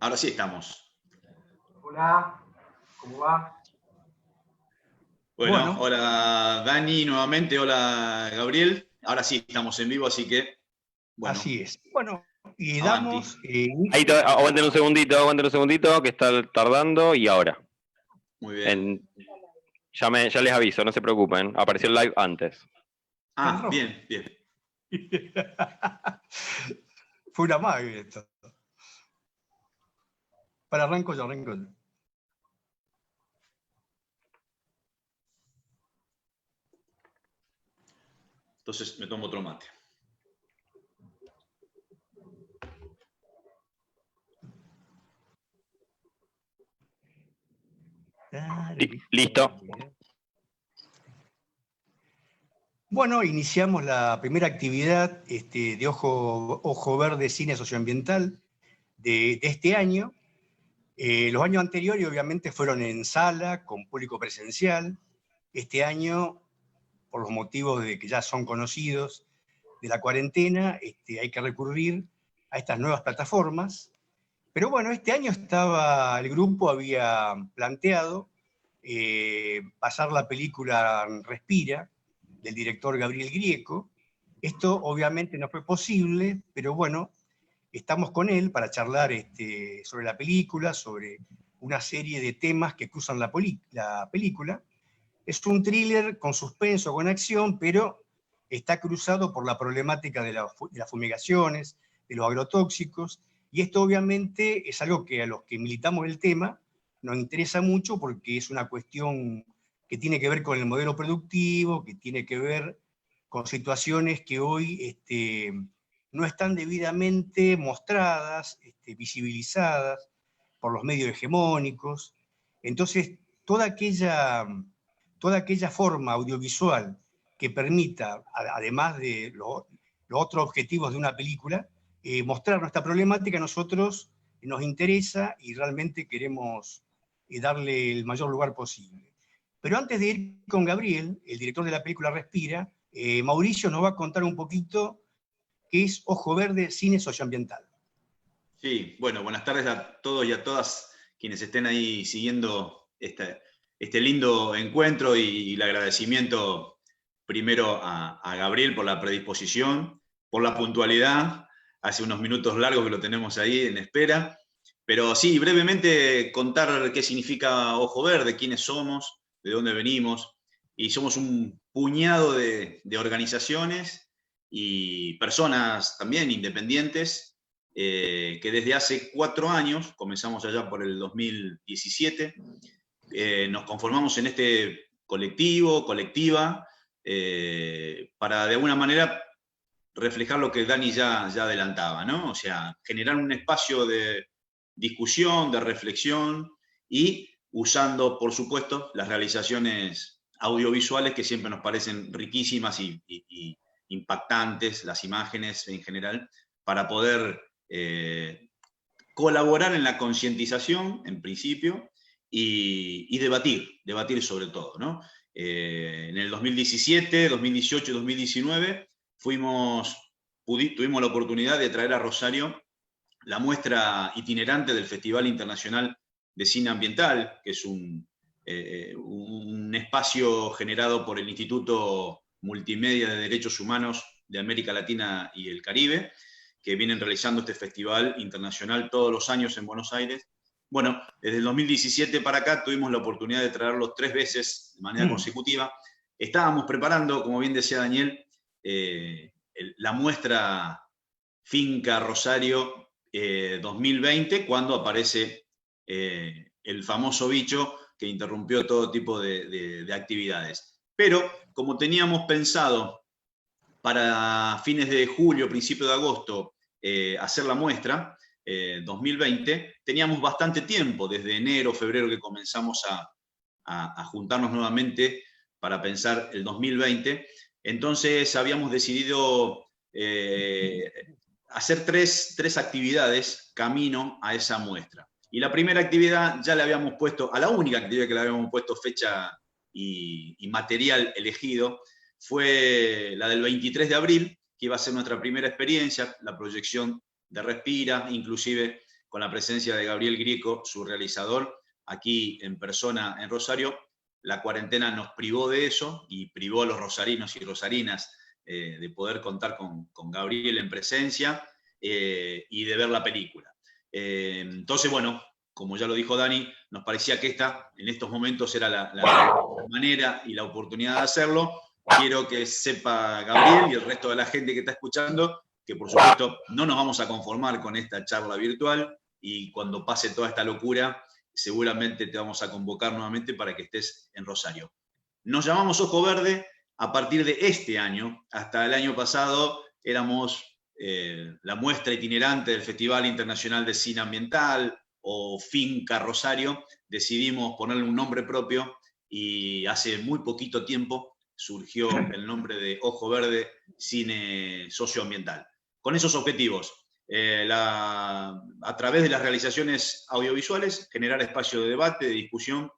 Ahora sí estamos. Hola, ¿cómo va? Bueno, hola Dani nuevamente, hola Gabriel. Ahora sí estamos en vivo, así que, bueno, así es. Bueno, y avanti. damos Ahí aguanten un segundito, que está tardando, y ahora. Muy bien. Ya les aviso, no se preocupen. Apareció el live antes. Ah, bien, bien. Fue una magia esto. Para arranco yo, arranco yo. Entonces me tomo otro mate. Listo. Bueno, iniciamos la primera actividad de Ojo Verde Cine Socioambiental de este año. Los años anteriores obviamente fueron en sala, con público presencial. Este año, por los motivos de que ya son conocidos de la cuarentena, hay que recurrir a estas nuevas plataformas. Pero bueno, este año el grupo había planteado pasar la película Respira, del director Gabriel Grieco. Esto obviamente no fue posible, pero bueno, estamos con él para charlar sobre la película, sobre una serie de temas que cruzan la película. Es un thriller con suspenso, con acción, pero está cruzado por la problemática de las fumigaciones, de los agrotóxicos, y esto obviamente es algo que a los que militamos el tema nos interesa mucho porque es una cuestión que tiene que ver con el modelo productivo, que tiene que ver con situaciones que hoy no están debidamente mostradas, visibilizadas por los medios hegemónicos. Entonces, toda aquella forma audiovisual que permita, además de los otros objetivos de una película, mostrar nuestra problemática, a nosotros nos interesa y realmente queremos darle el mayor lugar posible. Pero antes de ir con Gabriel, el director de la película Respira, Mauricio nos va a contar un poquito qué es Ojo Verde Cine Socioambiental. Sí, bueno, buenas tardes a todos y a todas quienes estén ahí siguiendo este lindo encuentro y el agradecimiento primero a Gabriel por la predisposición, por la puntualidad. Hace unos minutos largos que lo tenemos ahí en espera. Pero sí, brevemente contar qué significa Ojo Verde, quiénes somos, de dónde venimos. Y somos un puñado de organizaciones y personas también independientes que desde hace 4 años, comenzamos allá por el 2017, nos conformamos en este colectivo, colectiva, para de alguna manera reflejar lo que Dani ya adelantaba, ¿no? O sea, generar un espacio de discusión, de reflexión y usando, por supuesto, las realizaciones audiovisuales que siempre nos parecen riquísimas y impactantes, las imágenes en general, para poder colaborar en la concientización, en principio, y debatir sobre todo, ¿no? En el 2017, 2018 y 2019 tuvimos la oportunidad de traer a Rosario la muestra itinerante del Festival Internacional de Cine Ambiental, que es un espacio generado por el Instituto Multimedia de Derechos Humanos de América Latina y el Caribe, que vienen realizando este festival internacional todos los años en Buenos Aires. Bueno, desde el 2017 para acá tuvimos la oportunidad de traerlos 3 veces de manera consecutiva. Estábamos preparando, como bien decía Daniel, la muestra Finca Rosario 2020, cuando aparece el famoso bicho que interrumpió todo tipo de actividades. Pero como teníamos pensado para fines de julio, principio de agosto, hacer la muestra 2020, teníamos bastante tiempo, desde enero, febrero, que comenzamos a juntarnos nuevamente para pensar el 2020. Entonces habíamos decidido hacer tres actividades camino a esa muestra. Y la primera actividad ya le habíamos puesto, a la única actividad que le habíamos puesto fecha y material elegido, fue la del 23 de abril, que iba a ser nuestra primera experiencia, la proyección de Respira, inclusive con la presencia de Gabriel Grieco, su realizador, aquí en persona en Rosario. La cuarentena nos privó de eso y privó a los rosarinos y rosarinas de poder contar con Gabriel en presencia y de ver la película. Entonces, bueno, como ya lo dijo Dani, nos parecía que esta, en estos momentos, era la manera y la oportunidad de hacerlo. Quiero que sepa Gabriel y el resto de la gente que está escuchando que, por supuesto, no nos vamos a conformar con esta charla virtual y cuando pase toda esta locura, seguramente te vamos a convocar nuevamente para que estés en Rosario. Nos llamamos Ojo Verde a partir de este año. Hasta el año pasado éramos la muestra itinerante del Festival Internacional de Cine Ambiental o Finca Rosario. Decidimos ponerle un nombre propio y hace muy poquito tiempo surgió el nombre de Ojo Verde Cine Socioambiental. Con esos objetivos, a través de las realizaciones audiovisuales, generar espacio de debate, de discusión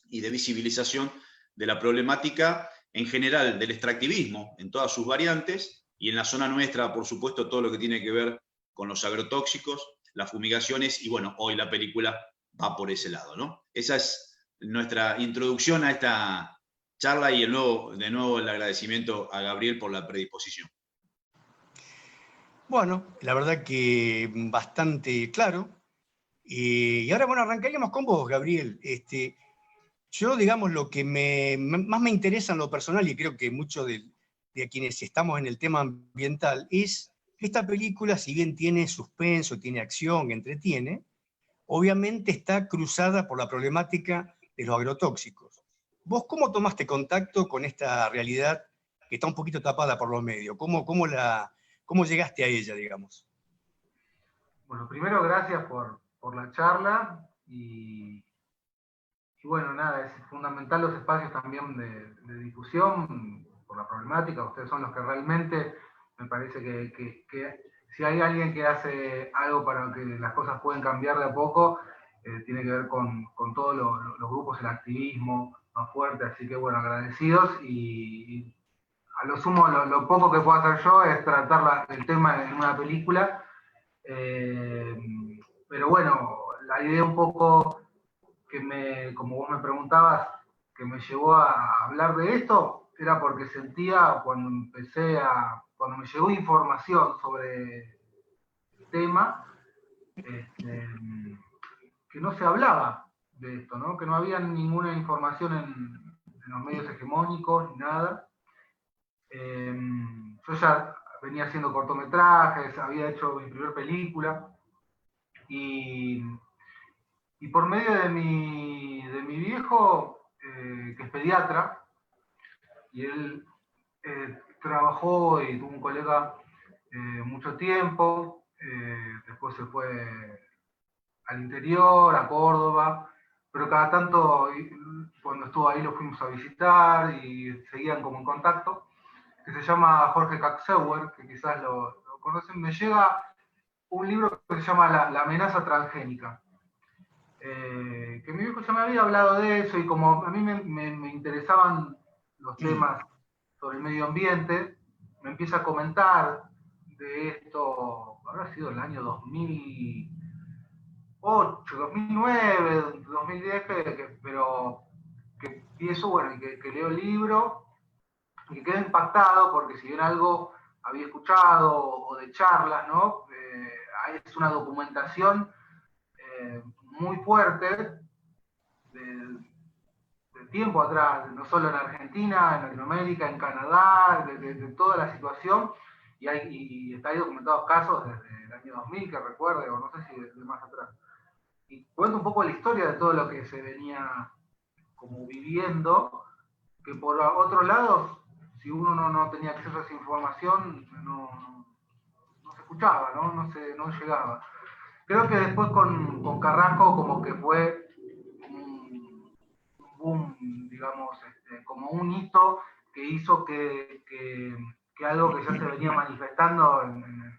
y de visibilización de la problemática en general del extractivismo en todas sus variantes y en la zona nuestra, por supuesto, todo lo que tiene que ver con los agrotóxicos, las fumigaciones y bueno, hoy la película va por ese lado, ¿no? Esa es nuestra introducción a esta charla y de nuevo el agradecimiento a Gabriel por la predisposición. Bueno, la verdad que bastante claro. Y ahora, bueno, arrancaríamos con vos, Gabriel. Yo, digamos, lo que más me interesa en lo personal, y creo que muchos de quienes estamos en el tema ambiental, es que esta película, si bien tiene suspenso, tiene acción, entretiene, obviamente está cruzada por la problemática de los agrotóxicos. ¿Vos cómo tomaste contacto con esta realidad que está un poquito tapada por los medios? ¿Cómo llegaste a ella, digamos? Bueno, primero gracias por la charla y bueno, nada, es fundamental los espacios también de difusión por la problemática. Ustedes son los que realmente, me parece que si hay alguien que hace algo para que las cosas puedan cambiar de a poco, tiene que ver con todos los grupos, el activismo más fuerte. Así que bueno, agradecidos y a lo sumo, lo poco que puedo hacer yo es tratar el tema en una película. Pero bueno, la idea un poco como vos me preguntabas, que me llevó a hablar de esto, era porque sentía cuando me llegó información sobre el tema, que no se hablaba de esto, ¿no? Que no había ninguna información en los medios hegemónicos, ni nada. Yo ya venía haciendo cortometrajes, había hecho mi primera película, y por medio de mi viejo, que es pediatra, y él trabajó y tuvo un colega mucho tiempo, después se fue al interior, a Córdoba, pero cada tanto, cuando estuvo ahí, lo fuimos a visitar y seguían como en contacto, que se llama Jorge Kaczeuer, que quizás lo conocen. Me llega un libro que se llama La amenaza transgénica, que mi viejo ya me había hablado de eso, y como a mí me interesaban los temas sobre el medio ambiente, me empieza a comentar de esto. Habrá sido el año 2008, 2009, 2010, pero que empiezo, bueno, y que leo el libro, y que quedo impactado, porque si bien algo había escuchado o de charlas, ¿no? Es una documentación muy fuerte de tiempo atrás, no solo en Argentina, en Latinoamérica, en Canadá, de toda la situación, y está ahí documentados casos desde el año 2000, que recuerde, o no sé si de más atrás. Y cuento un poco la historia de todo lo que se venía como viviendo, que por otro lado, si uno no tenía acceso a esa información, no se escuchaba, no llegaba. Creo que después con Carrasco como que fue un boom, digamos, como un hito que hizo que algo que ya se venía manifestando en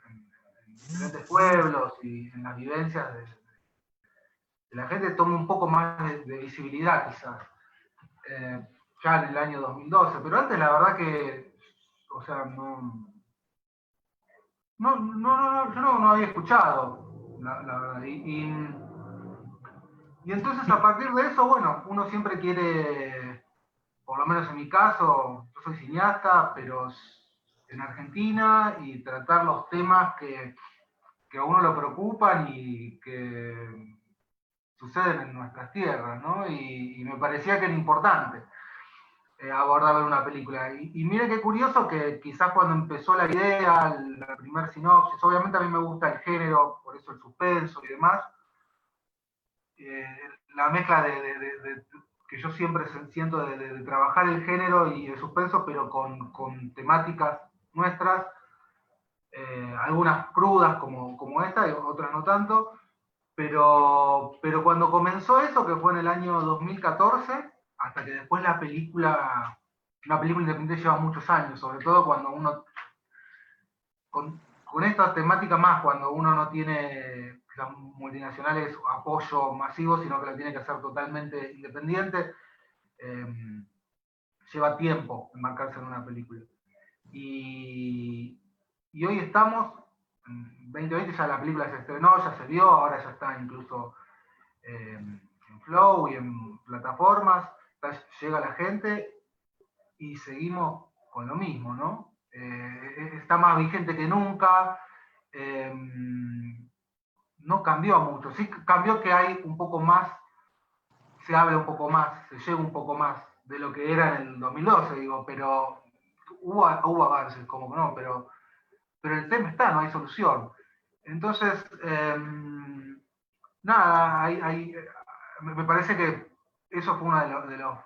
diferentes pueblos y en las vivencias de la gente tome un poco más de visibilidad, quizás, ya en el año 2012. Pero antes la verdad que, yo no había escuchado. la verdad. Y entonces a partir de eso, bueno, uno siempre quiere, por lo menos en mi caso, yo soy cineasta, pero en Argentina, y tratar los temas que a uno lo preocupan y que suceden en nuestras tierras, ¿no? Y me parecía que era importante abordarlo en una película. Y mire qué curioso que quizás cuando empezó la idea, la primer sinopsis, obviamente a mí me gusta el género, por eso el suspenso y demás, la mezcla que yo siempre siento de trabajar el género y el suspenso, pero con temáticas nuestras, algunas crudas como esta y otras no tanto, pero cuando comenzó eso, que fue en el año 2014, hasta que después una película independiente lleva muchos años, sobre todo cuando uno, con esta temática más, cuando uno no tiene las multinacionales apoyo masivo, sino que la tiene que hacer totalmente independiente, lleva tiempo embarcarse en una película. Y hoy estamos, en 2020 ya la película se estrenó, ya se vio, ahora ya está incluso en Flow y en plataformas, llega la gente y seguimos con lo mismo, ¿no? Está más vigente que nunca, no cambió mucho, sí cambió que hay un poco más, se habla un poco más, se llega un poco más de lo que era en el 2012, digo, pero hubo avances, como no, pero el tema está, no hay solución. Entonces, nada, me parece que eso fue uno de los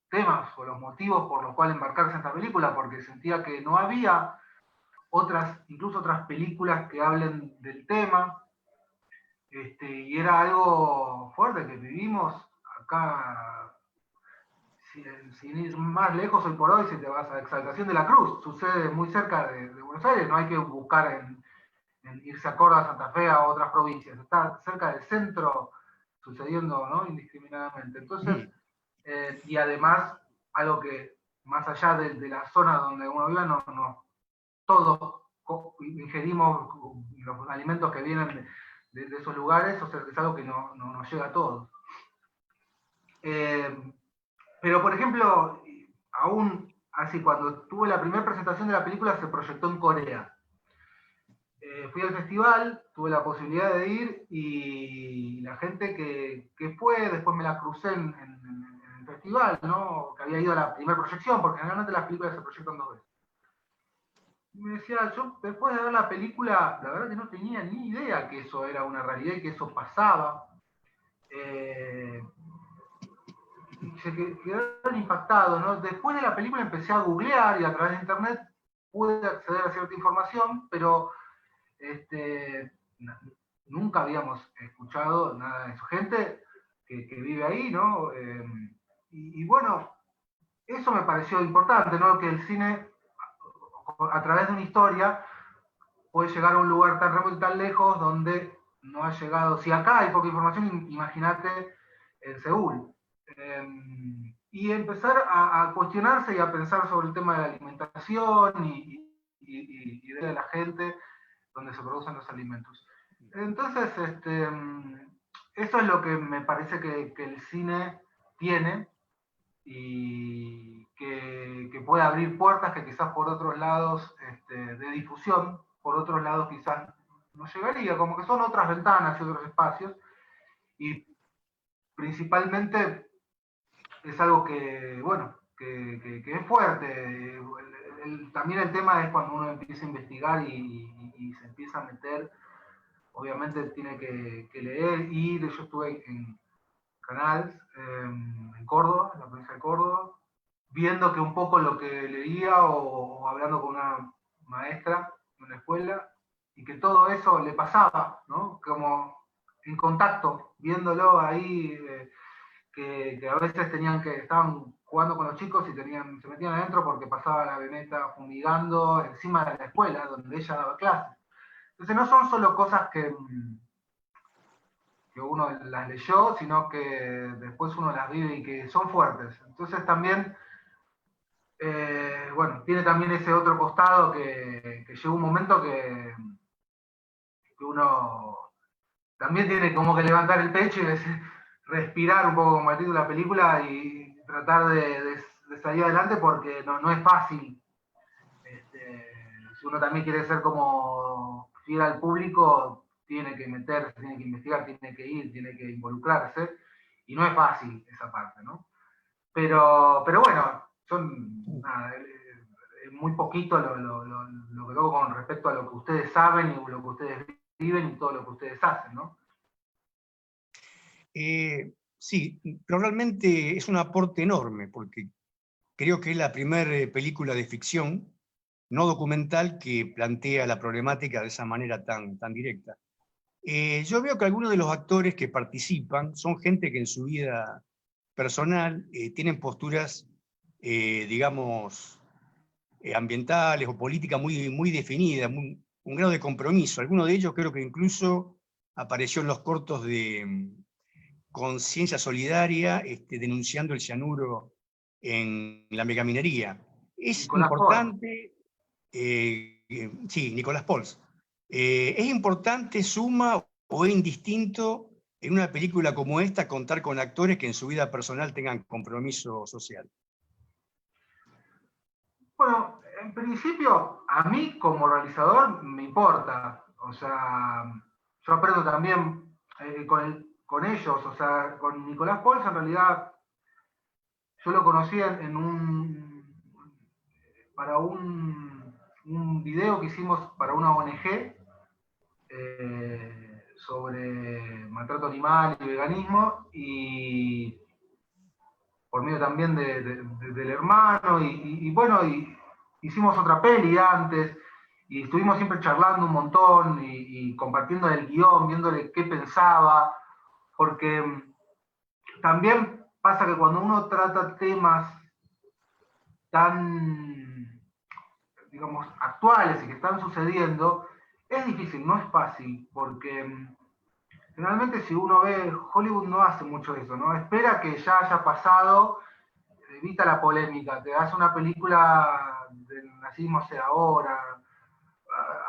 temas o los motivos por los cuales embarcarse en esta película, porque sentía que no había incluso otras películas que hablen del tema, y era algo fuerte que vivimos acá, sin ir más lejos hoy por hoy, si te vas a Exaltación de la Cruz, sucede muy cerca de Buenos Aires, no hay que buscar en irse a Córdoba, Santa Fe, a otras provincias, está cerca del centro sucediendo, ¿no? Indiscriminadamente. Entonces, y además, algo que más allá de la zona donde uno vive, todos ingerimos los alimentos que vienen de esos lugares, o sea, es algo que no nos llega a todos. Pero, por ejemplo, aún así, cuando tuve la primera presentación de la película, se proyectó en Corea. Fui al festival, tuve la posibilidad de ir y la gente que fue, después me la crucé en el festival, ¿no? Que había ido a la primera proyección, porque generalmente las películas se proyectan 2 veces. Y me decía, yo después de ver la película, la verdad que no tenía ni idea que eso era una realidad y que eso pasaba. Se quedaron impactados, ¿no? Después de la película empecé a googlear y a través de internet pude acceder a cierta información, pero nunca habíamos escuchado nada de eso. Gente que vive ahí, ¿no? Y bueno, eso me pareció importante, ¿no? Que el cine, a través de una historia, puede llegar a un lugar tan remoto y tan lejos donde no ha llegado. Si acá hay poca información, imagínate en Seúl. Y empezar a cuestionarse y a pensar sobre el tema de la alimentación y de la gente donde se producen los alimentos. Entonces, eso es lo que me parece que el cine tiene y que puede abrir puertas que quizás por otros lados de difusión, por otros lados quizás no llegaría, como que son otras ventanas y otros espacios, y principalmente es algo que, bueno, que es fuerte. También el tema es cuando uno empieza a investigar y se empieza a meter, obviamente tiene que leer, y yo estuve en Canals, en Córdoba, en la provincia de Córdoba, viendo que un poco lo que leía o hablando con una maestra en una escuela, y que todo eso le pasaba, ¿no? Como en contacto, viéndolo ahí, que a veces estaban jugando con los chicos y se metían adentro porque pasaba la avioneta fumigando encima de la escuela donde ella daba clases. Entonces no son solo cosas que uno las leyó, sino que después uno las vive y que son fuertes. Entonces también, bueno, tiene también ese otro costado que llegó un momento que que uno también tiene como que levantar el pecho y respirar un poco como el título de la película y tratar de salir adelante porque no es fácil. Si uno también quiere ser como fiel al público, tiene que meterse, tiene que investigar, tiene que ir, tiene que involucrarse, y no es fácil esa parte, ¿no? Pero bueno, nada, es muy poquito lo que hago con respecto a lo que ustedes saben y lo que ustedes viven y todo lo que ustedes hacen, ¿no? Sí, pero realmente es un aporte enorme, porque creo que es la primera película de ficción no documental que plantea la problemática de esa manera tan directa. Yo veo que algunos de los actores que participan son gente que en su vida personal tienen posturas, digamos, ambientales o políticas muy definidas, un grado de compromiso. Alguno de ellos creo que incluso apareció en los cortos de Conciencia Solidaria, denunciando el cianuro en la megaminería. Es Nicolás Porro. importante, sí, Nicolás Pols. ¿Es importante, suma o es indistinto en una película como esta contar con actores que en su vida personal tengan compromiso social? Bueno, en principio, a mí como realizador me importa. O sea, yo aprendo también con ellos. O sea, con Nicolás Pols en realidad yo lo conocí para un video que hicimos para una ONG sobre maltrato animal y veganismo, y por medio también del hermano, y bueno, hicimos otra peli antes, y estuvimos siempre charlando un montón, y compartiendo el guión, viéndole qué pensaba, porque también pasa que cuando uno trata temas tan, digamos, actuales y que están sucediendo, es difícil, no es fácil, porque generalmente si uno ve, Hollywood no hace mucho eso, ¿no? Espera que ya haya pasado, evita la polémica, te hace una película del nazismo hace ahora,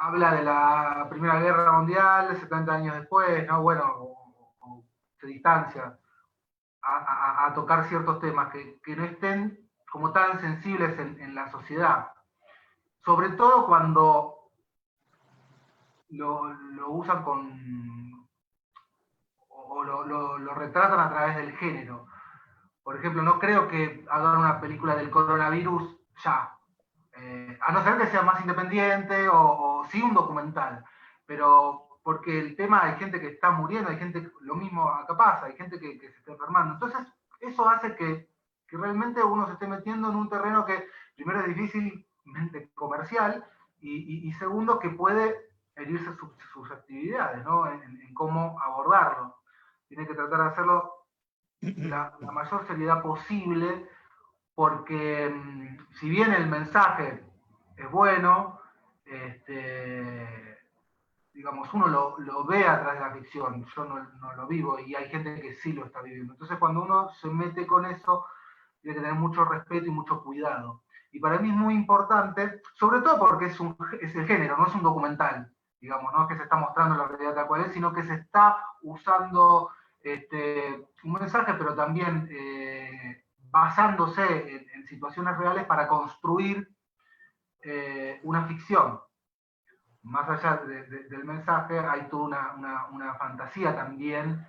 habla de la Primera Guerra Mundial 70 años después, ¿no? Bueno, o se distancia a tocar ciertos temas que no estén como tan sensibles en la sociedad. Sobre todo cuando lo usan o lo retratan a través del género. Por ejemplo, no creo que hagan una película del coronavirus ya. A no ser que sea más independiente o sí un documental. Pero porque el tema, hay gente que está muriendo, hay gente, lo mismo acá pasa, hay gente que se está enfermando. Entonces, eso hace que realmente uno se esté metiendo en un terreno que primero es difícilmente comercial y segundo que puede herirse sus actividades, ¿no? En cómo abordarlo. Tiene que tratar de hacerlo la mayor seriedad posible, porque si bien el mensaje es bueno, digamos, uno lo ve a través de la ficción, yo no lo vivo y hay gente que sí lo está viviendo. Entonces cuando uno se mete con eso, tiene que tener mucho respeto y mucho cuidado. Y para mí es muy importante, sobre todo porque es el género, no es un documental, digamos, no es que se está mostrando la realidad tal cual es, sino que se está usando un mensaje, pero también basándose en situaciones reales para construir una ficción. Más allá del mensaje, hay toda una fantasía también,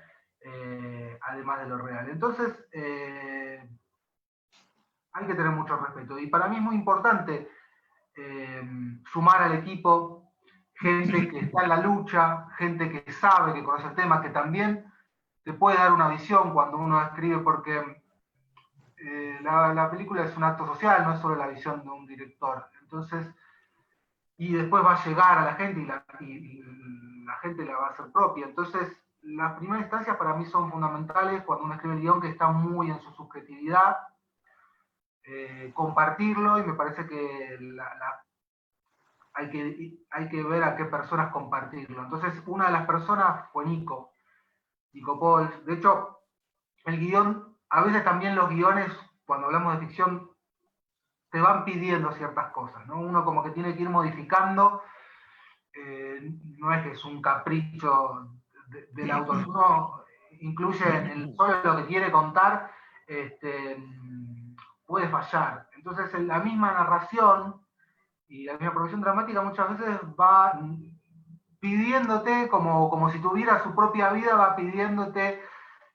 además de lo real. Entonces, hay que tener mucho respeto. Y para mí es muy importante sumar al equipo gente que está en la lucha, gente que sabe, que conoce el tema, que también te puede dar una visión cuando uno escribe, porque la película es un acto social, no es solo la visión de un director. Entonces, y después va a llegar a la gente y la gente la va a hacer propia. Entonces, las primeras instancias para mí son fundamentales cuando uno escribe el guión, que está muy en su subjetividad, compartirlo, y me parece que hay que ver a qué personas compartirlo. Entonces, una de las personas fue Nico Paul. De hecho, el guión, a veces también los guiones, cuando hablamos de ficción, te van pidiendo ciertas cosas, ¿no? Uno como que tiene que ir modificando no es que es un capricho del autor, uno incluye en solo lo que quiere contar, puede fallar. Entonces la misma narración y la misma profesión dramática muchas veces va pidiéndote, como si tuviera su propia vida, va pidiéndote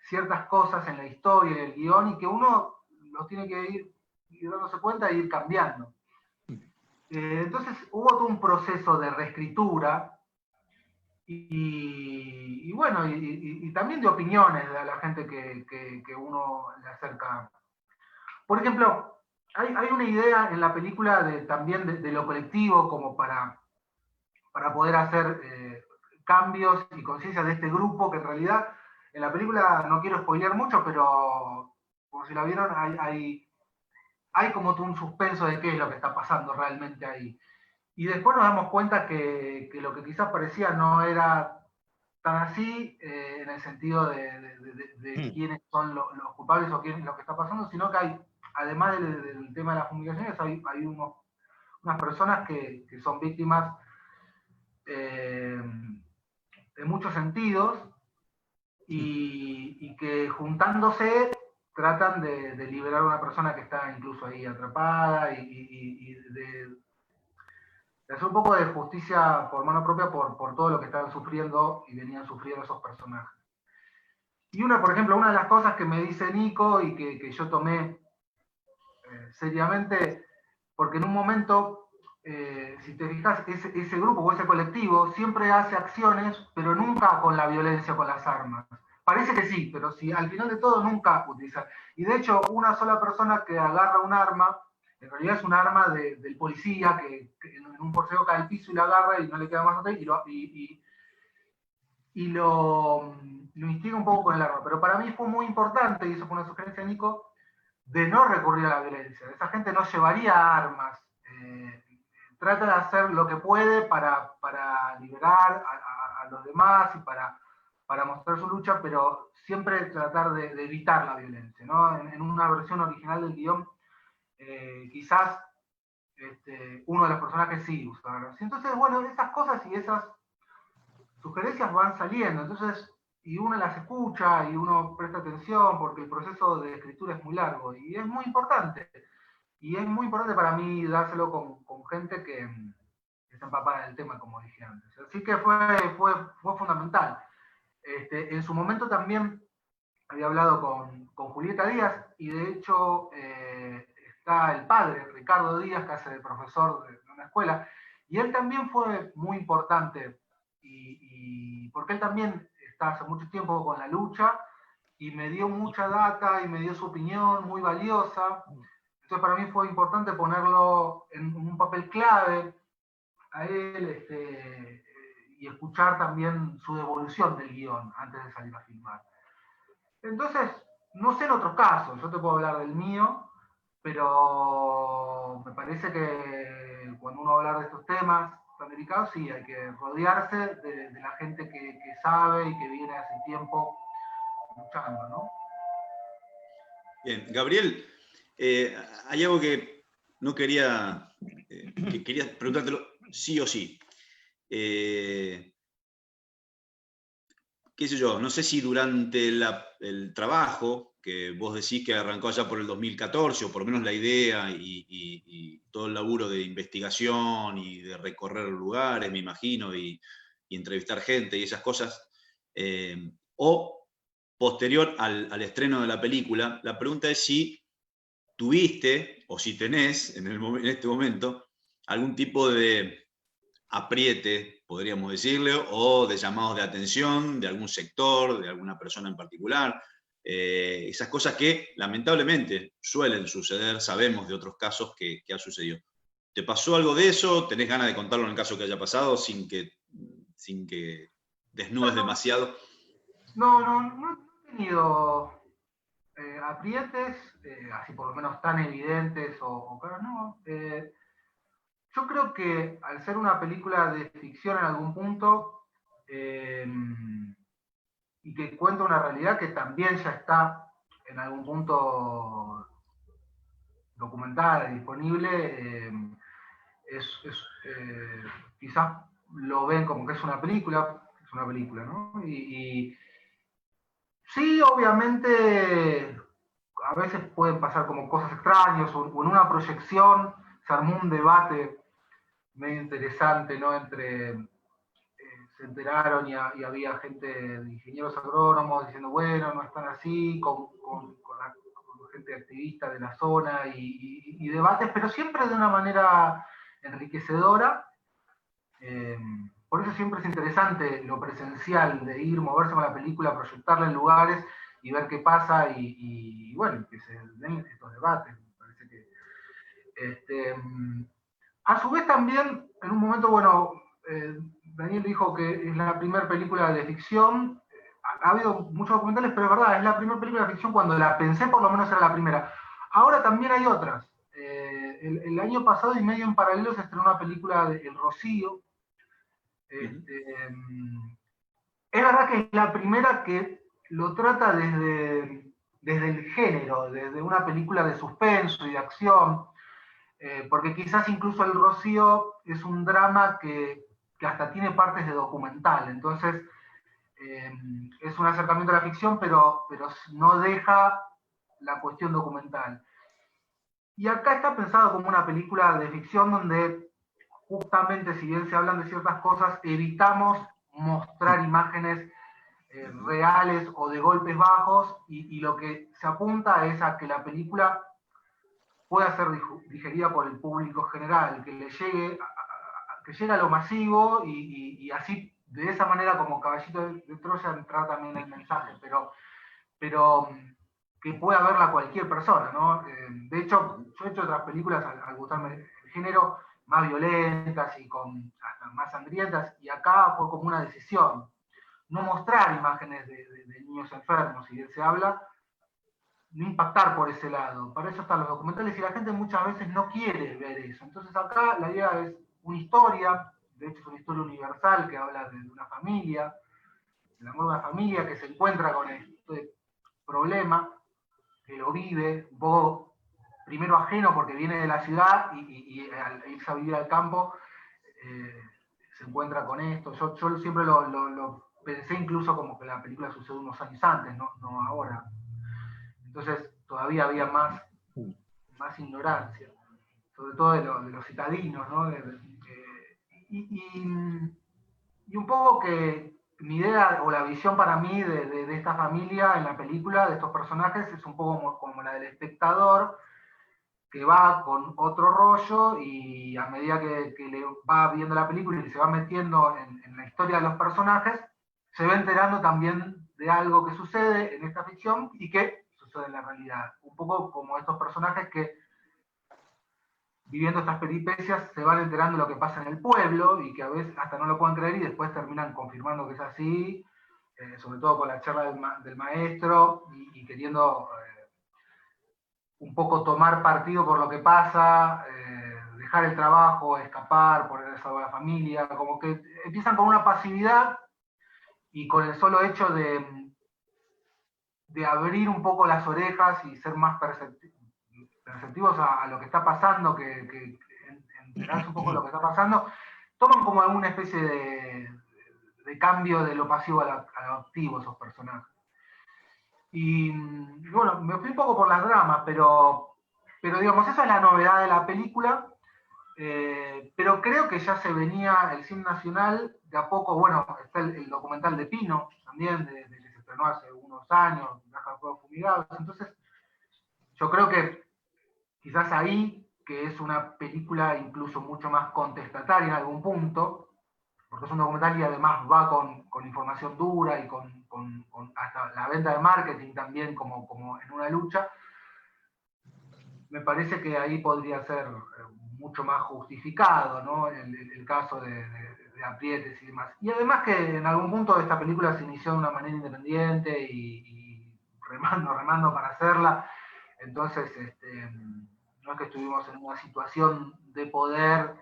ciertas cosas en la historia, en el guión, y que uno los tiene que ir dándose cuenta e ir cambiando. Entonces hubo todo un proceso de reescritura y bueno, y también de opiniones de la gente que uno le acerca. Por ejemplo, hay una idea en la película también de lo colectivo como para poder hacer cambios y conciencia de este grupo, que en realidad en la película no quiero spoilear mucho, pero por si la vieron, hay como un suspenso de qué es lo que está pasando realmente ahí. Y después nos damos cuenta que lo que quizás parecía no era tan así, en el sentido de quiénes son los culpables o quién es lo que está pasando, sino que hay, además del tema de las fumigaciones, hay unas personas que son víctimas en muchos sentidos y que juntándose tratan de liberar a una persona que está incluso ahí atrapada y de hacer un poco de justicia por mano propia por todo lo que están sufriendo y venían sufriendo esos personajes. Y por ejemplo, una de las cosas que me dice Nico y que yo tomé seriamente, porque en un momento, si te fijas, ese grupo o ese colectivo siempre hace acciones, pero nunca con la violencia, con las armas. Parece que sí, pero si al final de todo nunca utiliza. Y de hecho, una sola persona que agarra un arma, en realidad es un arma del policía que en un forceo cae al piso y la agarra y no le queda más nada y lo instiga un poco con el arma. Pero para mí fue muy importante, y eso fue una sugerencia de Nico, de no recurrir a la violencia. Esa gente no llevaría armas. Trata de hacer lo que puede para liberar a los demás y para mostrar su lucha, pero siempre tratar de evitar la violencia, ¿no? En una versión original del guión, quizás uno de los personajes sí usa armas. Entonces, bueno, esas cosas y esas sugerencias van saliendo, entonces, y uno las escucha y uno presta atención porque el proceso de escritura es muy largo y es muy importante. Y es muy importante para mí dárselo con gente que se empapa del tema, como dije antes. Así que fue fundamental. En su momento también había hablado con Julieta Díaz y de hecho está el padre, Ricardo Díaz, que hace de profesor de una escuela, y él también fue muy importante porque él también está hace mucho tiempo con la lucha y me dio mucha data y me dio su opinión muy valiosa. Entonces para mí fue importante ponerlo en un papel clave a él y escuchar también su devolución del guión antes de salir a filmar. Entonces, no sé en otros casos, yo te puedo hablar del mío, pero me parece que cuando uno habla de estos temas tan delicados, sí, hay que rodearse de la gente que sabe y que viene hace tiempo luchando, ¿no? Bien, Gabriel, hay algo que no quería, que quería preguntártelo sí o sí. Qué sé yo, no sé si durante el trabajo, que vos decís que arrancó allá por el 2014, o por lo menos la idea y todo el laburo de investigación y de recorrer lugares, me imagino, y entrevistar gente y esas cosas, o posterior al estreno de la película, la pregunta es si tuviste, o si tenés en este momento, algún tipo de apriete, podríamos decirle, o de llamados de atención de algún sector, de alguna persona en particular. Esas cosas que lamentablemente suelen suceder, sabemos de otros casos que ha sucedido. ¿Te pasó algo de eso? ¿Tenés ganas de contarlo en el caso que haya pasado sin que desnudes demasiado? No he tenido aprietes, así por lo menos tan evidentes o claro, no. Yo creo que al ser una película de ficción en algún punto y que cuenta una realidad que también ya está en algún punto documentada y disponible, quizás lo ven como que es una película, ¿no? Y sí, obviamente, a veces pueden pasar como cosas extrañas, o en una proyección se armó un debate medio interesante, ¿no? Se enteraron y había gente de ingenieros agrónomos diciendo, bueno, no están así, con gente activista de la zona y debates, pero siempre de una manera enriquecedora. Por eso siempre es interesante lo presencial, de ir, moverse con la película, proyectarla en lugares y ver qué pasa y bueno, que se den estos debates. Me parece que, a su vez también, en un momento, bueno, Daniel dijo que es la primera película de ficción. Ha habido muchos documentales, pero es verdad, es la primera película de ficción. Cuando la pensé, por lo menos era la primera. Ahora también hay otras. El año pasado y medio en paralelo se estrenó una película de El Rocío. Es verdad que es la primera que lo trata desde el género, desde una película de suspenso y de acción, porque quizás incluso El Rocío es un drama que hasta tiene partes de documental, entonces es un acercamiento a la ficción, pero no deja la cuestión documental. Y acá está pensado como una película de ficción donde justamente, si bien se hablan de ciertas cosas, evitamos mostrar imágenes reales o de golpes bajos, y lo que se apunta es a que la película pueda ser digerida por el público general, que le llegue a lo masivo y así, de esa manera, como Caballito de Troya, entrar también el mensaje, pero que pueda verla cualquier persona, ¿no? De hecho, yo he hecho otras películas al gustarme el género, más violentas y hasta más sangrientas, y acá fue como una decisión, no mostrar imágenes de niños enfermos, si bien se habla, no impactar por ese lado. Para eso están los documentales y la gente muchas veces no quiere ver eso. Entonces acá la idea es una historia, de hecho es una historia universal que habla de una familia, del amor de una familia que se encuentra con este problema, que lo vive, un poco primero ajeno porque viene de la ciudad y al irse a vivir al campo se encuentra con esto. Yo siempre lo pensé incluso como que la película sucede unos años antes, no ahora. Entonces todavía había más ignorancia, sobre todo de los citadinos, ¿no? Y un poco que mi idea o la visión para mí de esta familia en la película, de estos personajes, es un poco como la del espectador, que va con otro rollo y a medida que le va viendo la película y se va metiendo en la historia de los personajes, se va enterando también de algo que sucede en esta ficción y que sucede en la realidad. Un poco como estos personajes que, viviendo estas peripecias, se van enterando de lo que pasa en el pueblo y que a veces hasta no lo pueden creer y después terminan confirmando que es así, sobre todo con la charla del maestro y queriendo un poco tomar partido por lo que pasa, dejar el trabajo, escapar, poner a la familia, como que empiezan con una pasividad y con el solo hecho de abrir un poco las orejas y ser más perceptivos a lo que está pasando, que enterarse un poco de lo que está pasando, toman como alguna especie de cambio de lo pasivo a lo activo esos personajes. Y bueno, me fui un poco por las dramas, pero digamos, esa es la novedad de la película, pero creo que ya se venía el cine nacional de a poco. Bueno, está el documental de Pino, también, que se estrenó hace unos años, Granja de Fuegos Fumigados. Entonces, yo creo que quizás ahí, que es una película incluso mucho más contestataria en algún punto, porque es un documental y además va con información dura y con hasta la venta de marketing también como en una lucha, me parece que ahí podría ser mucho más justificado, ¿no? El caso de aprietes y demás. Y además que en algún punto esta película se inició de una manera independiente y remando para hacerla. Entonces, no es que estuvimos en una situación de poder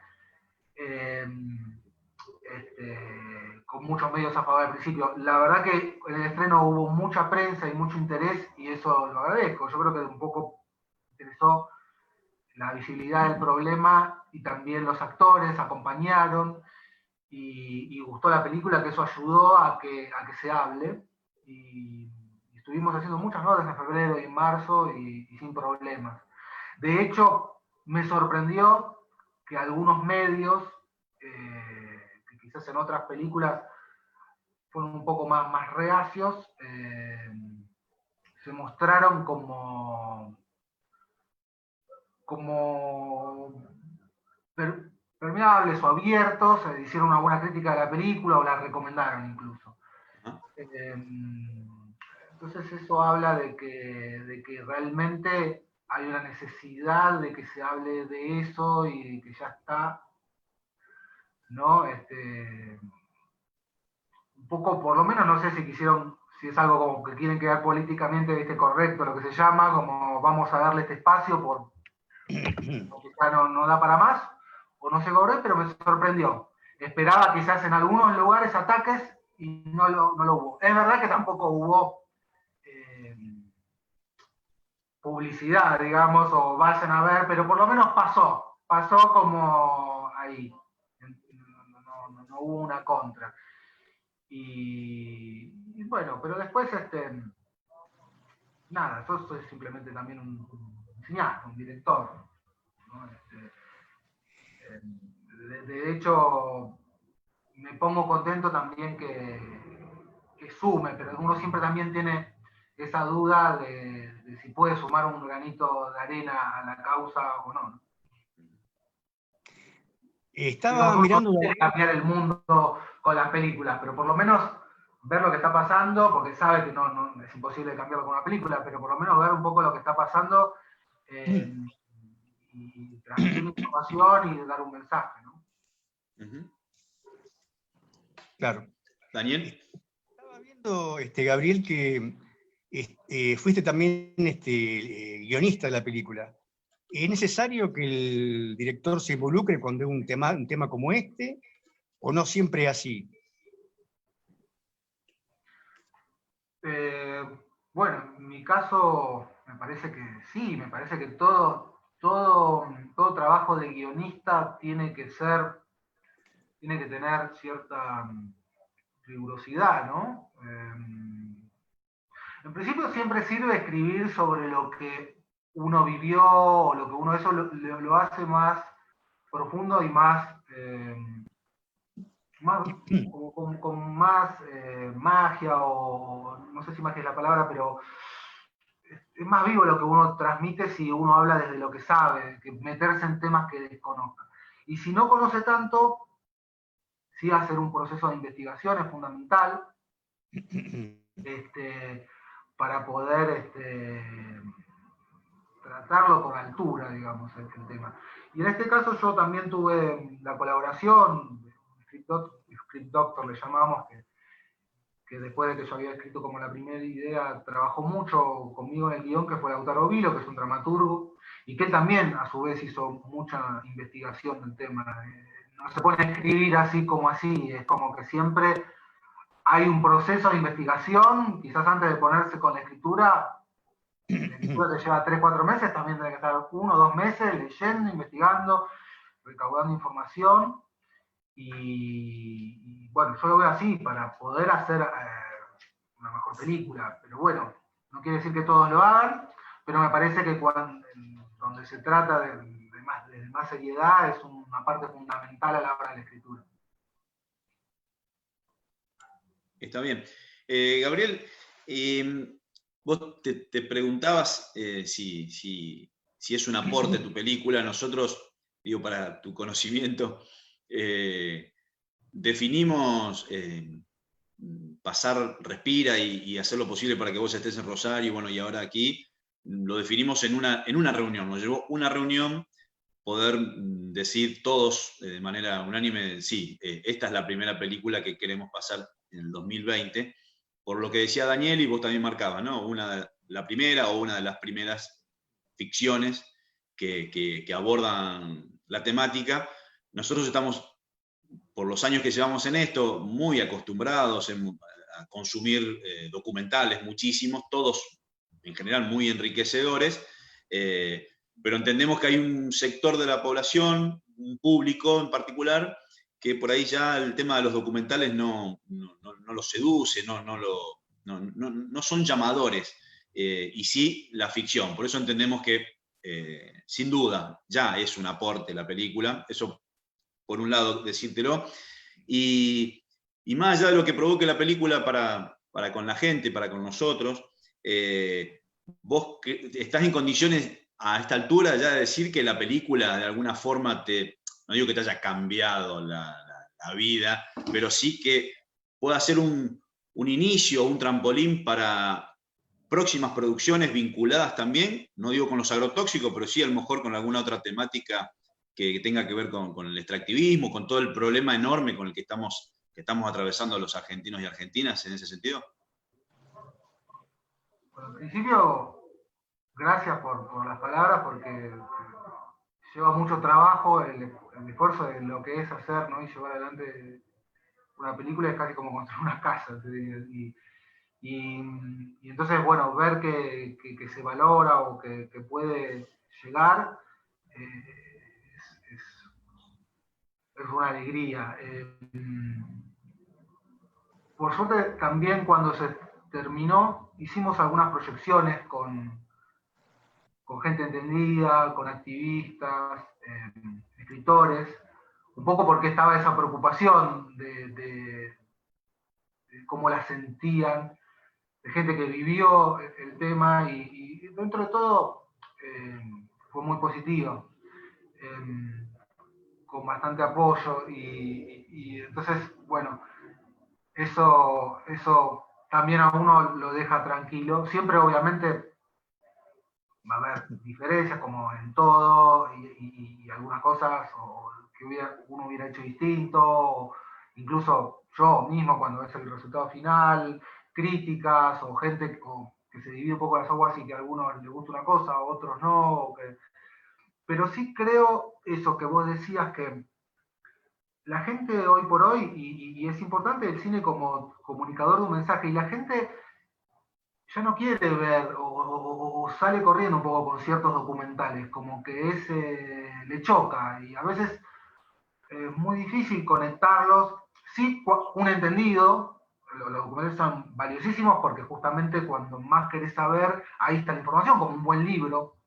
con muchos medios a favor al principio. La verdad que en el estreno hubo mucha prensa y mucho interés y eso lo agradezco. Yo creo que un poco interesó la visibilidad del problema y también los actores acompañaron y gustó la película, que eso ayudó a que se hable. Y estuvimos haciendo muchas notas en febrero y en marzo y sin problemas. De hecho, me sorprendió que algunos medios, que quizás en otras películas fueron un poco más reacios, se mostraron como permeables o abiertos, hicieron una buena crítica de la película o la recomendaron incluso. Entonces eso habla de que realmente hay una necesidad de que se hable de eso y que ya está, ¿no? Un poco, por lo menos, no sé si quisieron, si es algo como que quieren quedar políticamente correcto, lo que se llama, como vamos a darle este espacio porque ya no da para más, o no sé cobré, pero me sorprendió. Esperaba quizás en algunos lugares ataques y no lo hubo. Es verdad que tampoco hubo publicidad, digamos, o vayan a ver, pero por lo menos pasó como ahí. No hubo una contra. Y bueno, pero después, nada, yo soy simplemente también un cineasta, un director, ¿no? De hecho, me pongo contento también que sume, pero uno siempre también tiene esa duda de si puede sumar un granito de arena a la causa o no. Estaba mirando... No quiere cambiar el mundo con las películas, pero por lo menos ver lo que está pasando, porque sabe que no es imposible cambiarlo con una película, pero por lo menos ver un poco lo que está pasando y transmitir información y dar un mensaje, ¿no? Claro. Daniel. Estaba viendo, Gabriel, que fuiste también guionista de la película. ¿Es necesario que el director se involucre cuando es un tema como este, o no siempre es así? Bueno, en mi caso me parece que sí, me parece que todo trabajo de guionista tiene que tener cierta rigurosidad, ¿no? En principio siempre sirve escribir sobre lo que uno vivió, o lo que uno, eso lo hace más profundo y más con más magia, o no sé si magia es la palabra, pero es más vivo lo que uno transmite si uno habla desde lo que sabe, que meterse en temas que desconozca. Y si no conoce tanto, sí hacer un proceso de investigación es fundamental para poder tratarlo con altura, digamos, el tema. Y en este caso yo también tuve la colaboración, Script Doctor le llamamos, que después de que yo había escrito como la primera idea, trabajó mucho conmigo en el guión, que fue Lautaro Vilo, que es un dramaturgo, y que también a su vez hizo mucha investigación del tema. No se pone a escribir así como así, es como que siempre hay un proceso de investigación, quizás antes de ponerse con la escritura te lleva 3-4 meses, también tiene que estar 1 o 2 meses leyendo, investigando, recaudando información, y bueno, yo lo veo así, para poder hacer una mejor película, pero bueno, no quiere decir que todos lo hagan, pero me parece que donde se trata de más seriedad es una parte fundamental a la hora de la escritura. Está bien. Gabriel, vos te preguntabas si es un aporte tu película. Nosotros, digo, para tu conocimiento, definimos pasar Respira y hacer lo posible para que vos estés en Rosario, bueno, y ahora aquí, lo definimos en una reunión. Nos llevó una reunión poder decir todos de manera unánime, sí, esta es la primera película que queremos pasar en el 2020, por lo que decía Daniel y vos también marcabas, ¿no? La primera o una de las primeras ficciones que abordan la temática. Nosotros estamos, por los años que llevamos en esto, muy acostumbrados a consumir documentales, muchísimos, todos en general muy enriquecedores, pero entendemos que hay un sector de la población, un público en particular, que por ahí ya el tema de los documentales no lo seduce, no son llamadores, y sí la ficción. Por eso entendemos que, sin duda, ya es un aporte la película, eso por un lado decírtelo, y más allá de lo que provoque la película para con la gente, para con nosotros, vos estás en condiciones a esta altura ya de decir que la película de alguna forma no digo que te haya cambiado la vida, pero sí que pueda ser un inicio, un trampolín para próximas producciones vinculadas también, no digo con los agrotóxicos, pero sí a lo mejor con alguna otra temática que tenga que ver con el extractivismo, con todo el problema enorme con el que estamos atravesando los argentinos y argentinas en ese sentido. Bueno, en principio, gracias por las palabras, porque lleva mucho trabajo el esfuerzo de lo que es hacer, ¿no? Y llevar adelante una película es casi como construir una casa. Y entonces, bueno, ver que se valora o que puede llegar es una alegría. Por suerte, también cuando se terminó, hicimos algunas proyecciones con gente entendida, con activistas, escritores, un poco porque estaba esa preocupación de cómo la sentían, de gente que vivió el tema y dentro de todo fue muy positivo, con bastante apoyo y entonces, bueno, eso también a uno lo deja tranquilo. Siempre obviamente va a haber diferencias como en todo y algunas cosas o que uno hubiera hecho distinto, o incluso yo mismo cuando ves el resultado final, críticas o gente que se divide un poco las aguas y que a algunos les gusta una cosa, a otros no. Pero sí creo eso que vos decías, que la gente hoy por hoy, y es importante el cine como comunicador de un mensaje, y la gente ya no quiere ver o sale corriendo un poco con ciertos documentales, como que le choca y a veces es muy difícil conectarlos. Sí, un entendido, los documentales son valiosísimos porque justamente cuando más querés saber, ahí está la información, como un buen libro.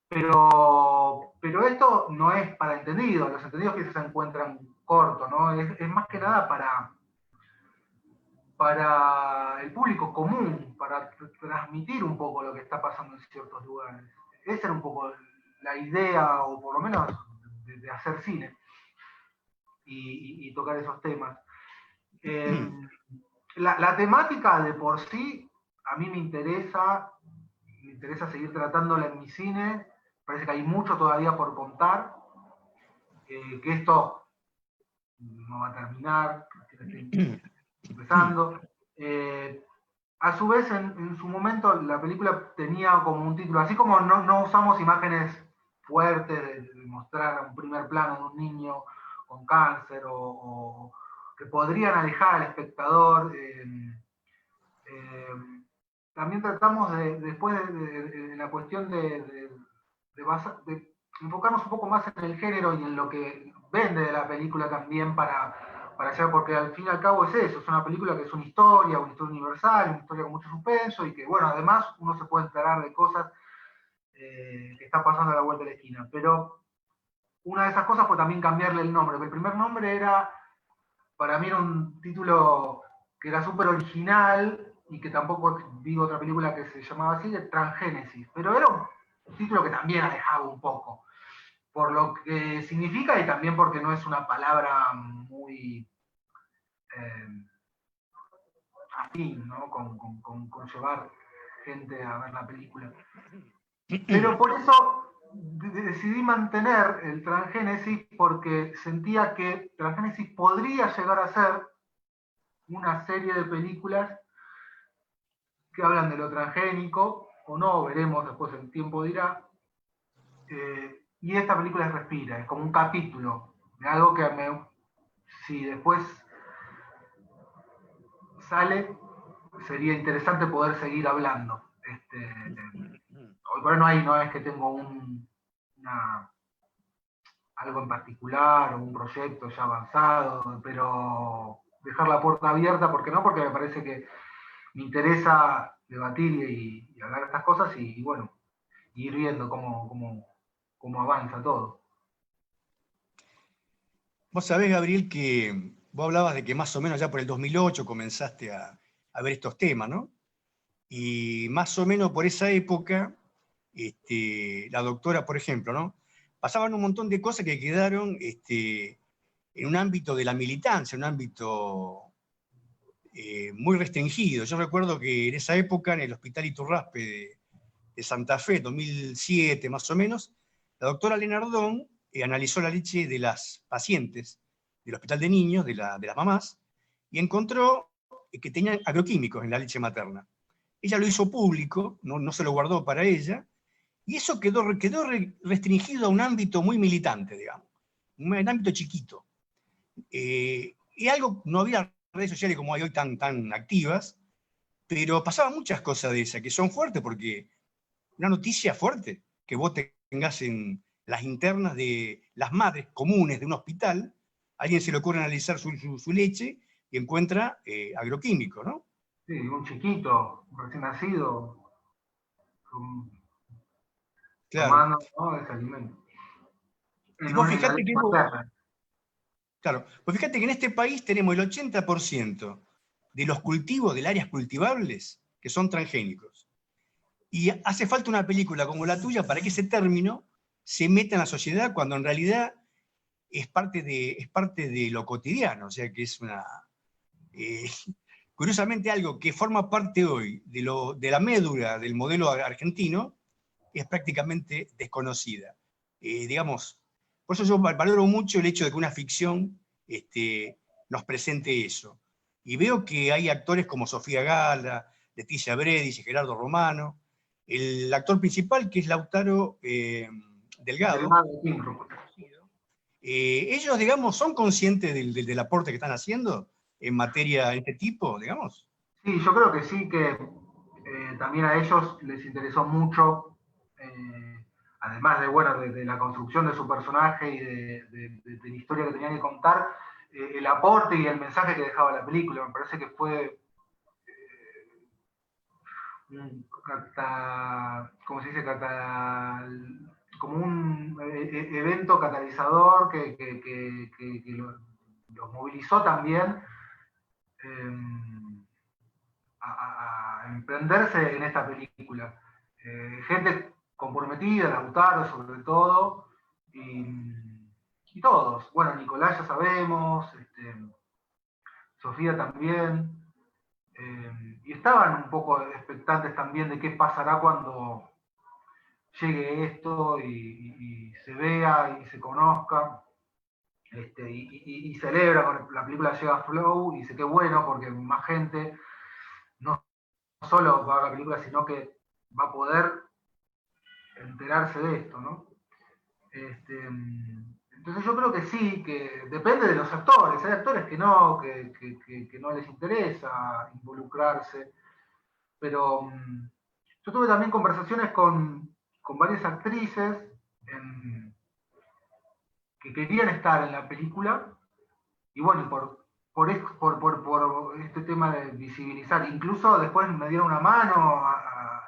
Pero esto no es para entendidos, los entendidos que se encuentran cortos, ¿no? Es más que nada para el público común, para transmitir un poco lo que está pasando en ciertos lugares. Esa era un poco la idea, o por lo menos de hacer cine y tocar esos temas. La temática de por sí, a mí me interesa seguir tratándola en mi cine. Parece que hay mucho todavía por contar, que esto no va a terminar, empezando. A su vez, en su momento, la película tenía como un título, así como no usamos imágenes fuertes de mostrar un primer plano de un niño con cáncer o que podrían alejar al espectador. También tratamos después de la cuestión de enfocarnos un poco más en el género y en lo que vende de la película también para hacer, porque al fin y al cabo es eso, es una película que es una historia universal, una historia con mucho suspenso y que, bueno, además uno se puede enterar de cosas que están pasando a la vuelta de la esquina. Pero una de esas cosas fue también cambiarle el nombre. El primer nombre para mí era un título que era súper original y que tampoco vi otra película que se llamaba así, de Transgénesis, pero era un título que también alejaba un poco, por lo que significa y también porque no es una palabra muy afín, ¿no? con llevar gente a ver la película. Pero por eso decidí mantener el Transgénesis, porque sentía que Transgénesis podría llegar a ser una serie de películas que hablan de lo transgénico, o no, veremos, después el tiempo dirá. Y esta película respira, es como un capítulo de algo que si después sale, sería interesante poder seguir hablando. Hoy por hoy no es que tengo algo en particular o un proyecto ya avanzado, pero dejar la puerta abierta, ¿por qué no? Porque me parece que me interesa debatir y hablar de estas cosas y bueno, ir viendo cómo avanza todo. Vos sabés, Gabriel, que vos hablabas de que más o menos ya por el 2008 comenzaste a ver estos temas, ¿no? Y más o menos por esa época, la doctora, por ejemplo, ¿no? Pasaban un montón de cosas que quedaron en un ámbito de la militancia, un ámbito muy restringido. Yo recuerdo que en esa época, en el Hospital Iturraspe de Santa Fe, 2007 más o menos, la doctora Lenardón analizó la leche de las pacientes del Hospital de Niños, de las mamás, y encontró que tenían agroquímicos en la leche materna. Ella lo hizo público, no se lo guardó para ella, y eso quedó restringido a un ámbito muy militante, digamos, un ámbito chiquito. Y algo, no había redes sociales como hay hoy tan activas, pero pasaban muchas cosas de esas, que son fuertes, porque una noticia fuerte, que vos tengas en las internas de las madres comunes de un hospital, a alguien se le ocurre analizar su leche y encuentra agroquímicos, ¿no? Sí, un chiquito, recién nacido, Claro. tomando, ¿no?, ese alimento. Y vos En la fijate leche que, materna. claro, vos fíjate que en este país tenemos el 80% de los cultivos, de las áreas cultivables, que son transgénicos. Y hace falta una película como la tuya para que ese término se meta en la sociedad cuando en realidad es parte de lo cotidiano, o sea que es eh, curiosamente algo que forma parte hoy de la médula del modelo argentino, es prácticamente desconocida. Digamos, por eso yo valoro mucho el hecho de que una ficción nos presente eso. Y veo que hay actores como Sofía Gala, Leticia Bredish y Gerardo Romano, el actor principal que es Lautaro Delgado, ellos, digamos, son conscientes del aporte que están haciendo en materia de este tipo, digamos. Sí, yo creo que sí, que también a ellos les interesó mucho, además de, bueno, de la construcción de su personaje y de la historia que tenían que contar, el aporte y el mensaje que dejaba la película. Me parece que fue ¿cómo se dice? Como un evento catalizador que los movilizó también a emprenderse en esta película. Gente comprometida, Lautaro sobre todo, y todos. Bueno, Nicolás ya sabemos, Sofía también. Y estaban un poco expectantes también de qué pasará cuando llegue esto y se vea y se conozca. Y celebra cuando la película llega a Flow y dice que bueno porque más gente no solo va a ver la película sino que va a poder enterarse de esto, ¿no? Entonces yo creo que sí, que depende de los actores. Hay actores que no les interesa involucrarse, pero yo tuve también conversaciones con varias actrices que querían estar en la película y bueno, por este tema de visibilizar, incluso después me dieron una mano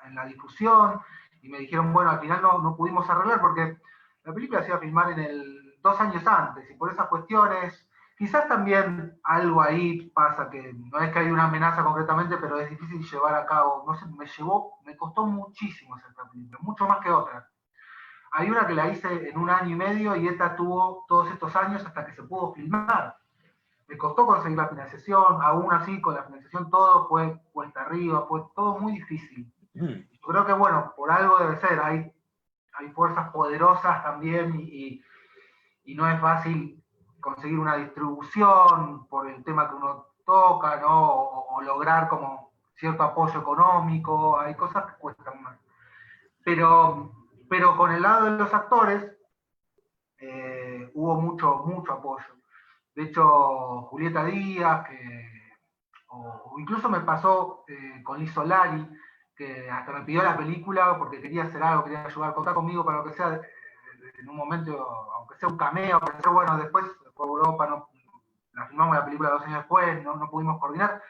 en la discusión y me dijeron, bueno, al final no pudimos arreglar porque la película se iba a filmar 2 años antes y por esas cuestiones, quizás también algo ahí pasa, que no es que hay una amenaza concretamente, pero es difícil llevar a cabo, no sé, me costó muchísimo hacer esta película, mucho más que otras. Hay una que la hice en 1 año y medio y esta tuvo todos estos años hasta que se pudo filmar. Me costó conseguir la financiación, aún así con la financiación todo fue cuesta arriba, fue todo muy difícil. Yo creo que bueno, por algo debe ser, hay fuerzas poderosas también y no es fácil conseguir una distribución por el tema que uno toca, ¿no? O lograr como cierto apoyo económico, hay cosas que cuestan más. Pero con el lado de los actores hubo mucho apoyo. De hecho, Julieta Díaz, o incluso me pasó con Liz Solari, que hasta me pidió la película porque quería hacer algo, quería ayudar a contar conmigo para lo que sea, en un momento, aunque sea un cameo, pensé, bueno, después fue a Europa, no, la filmamos la película 2 años después, no pudimos coordinar.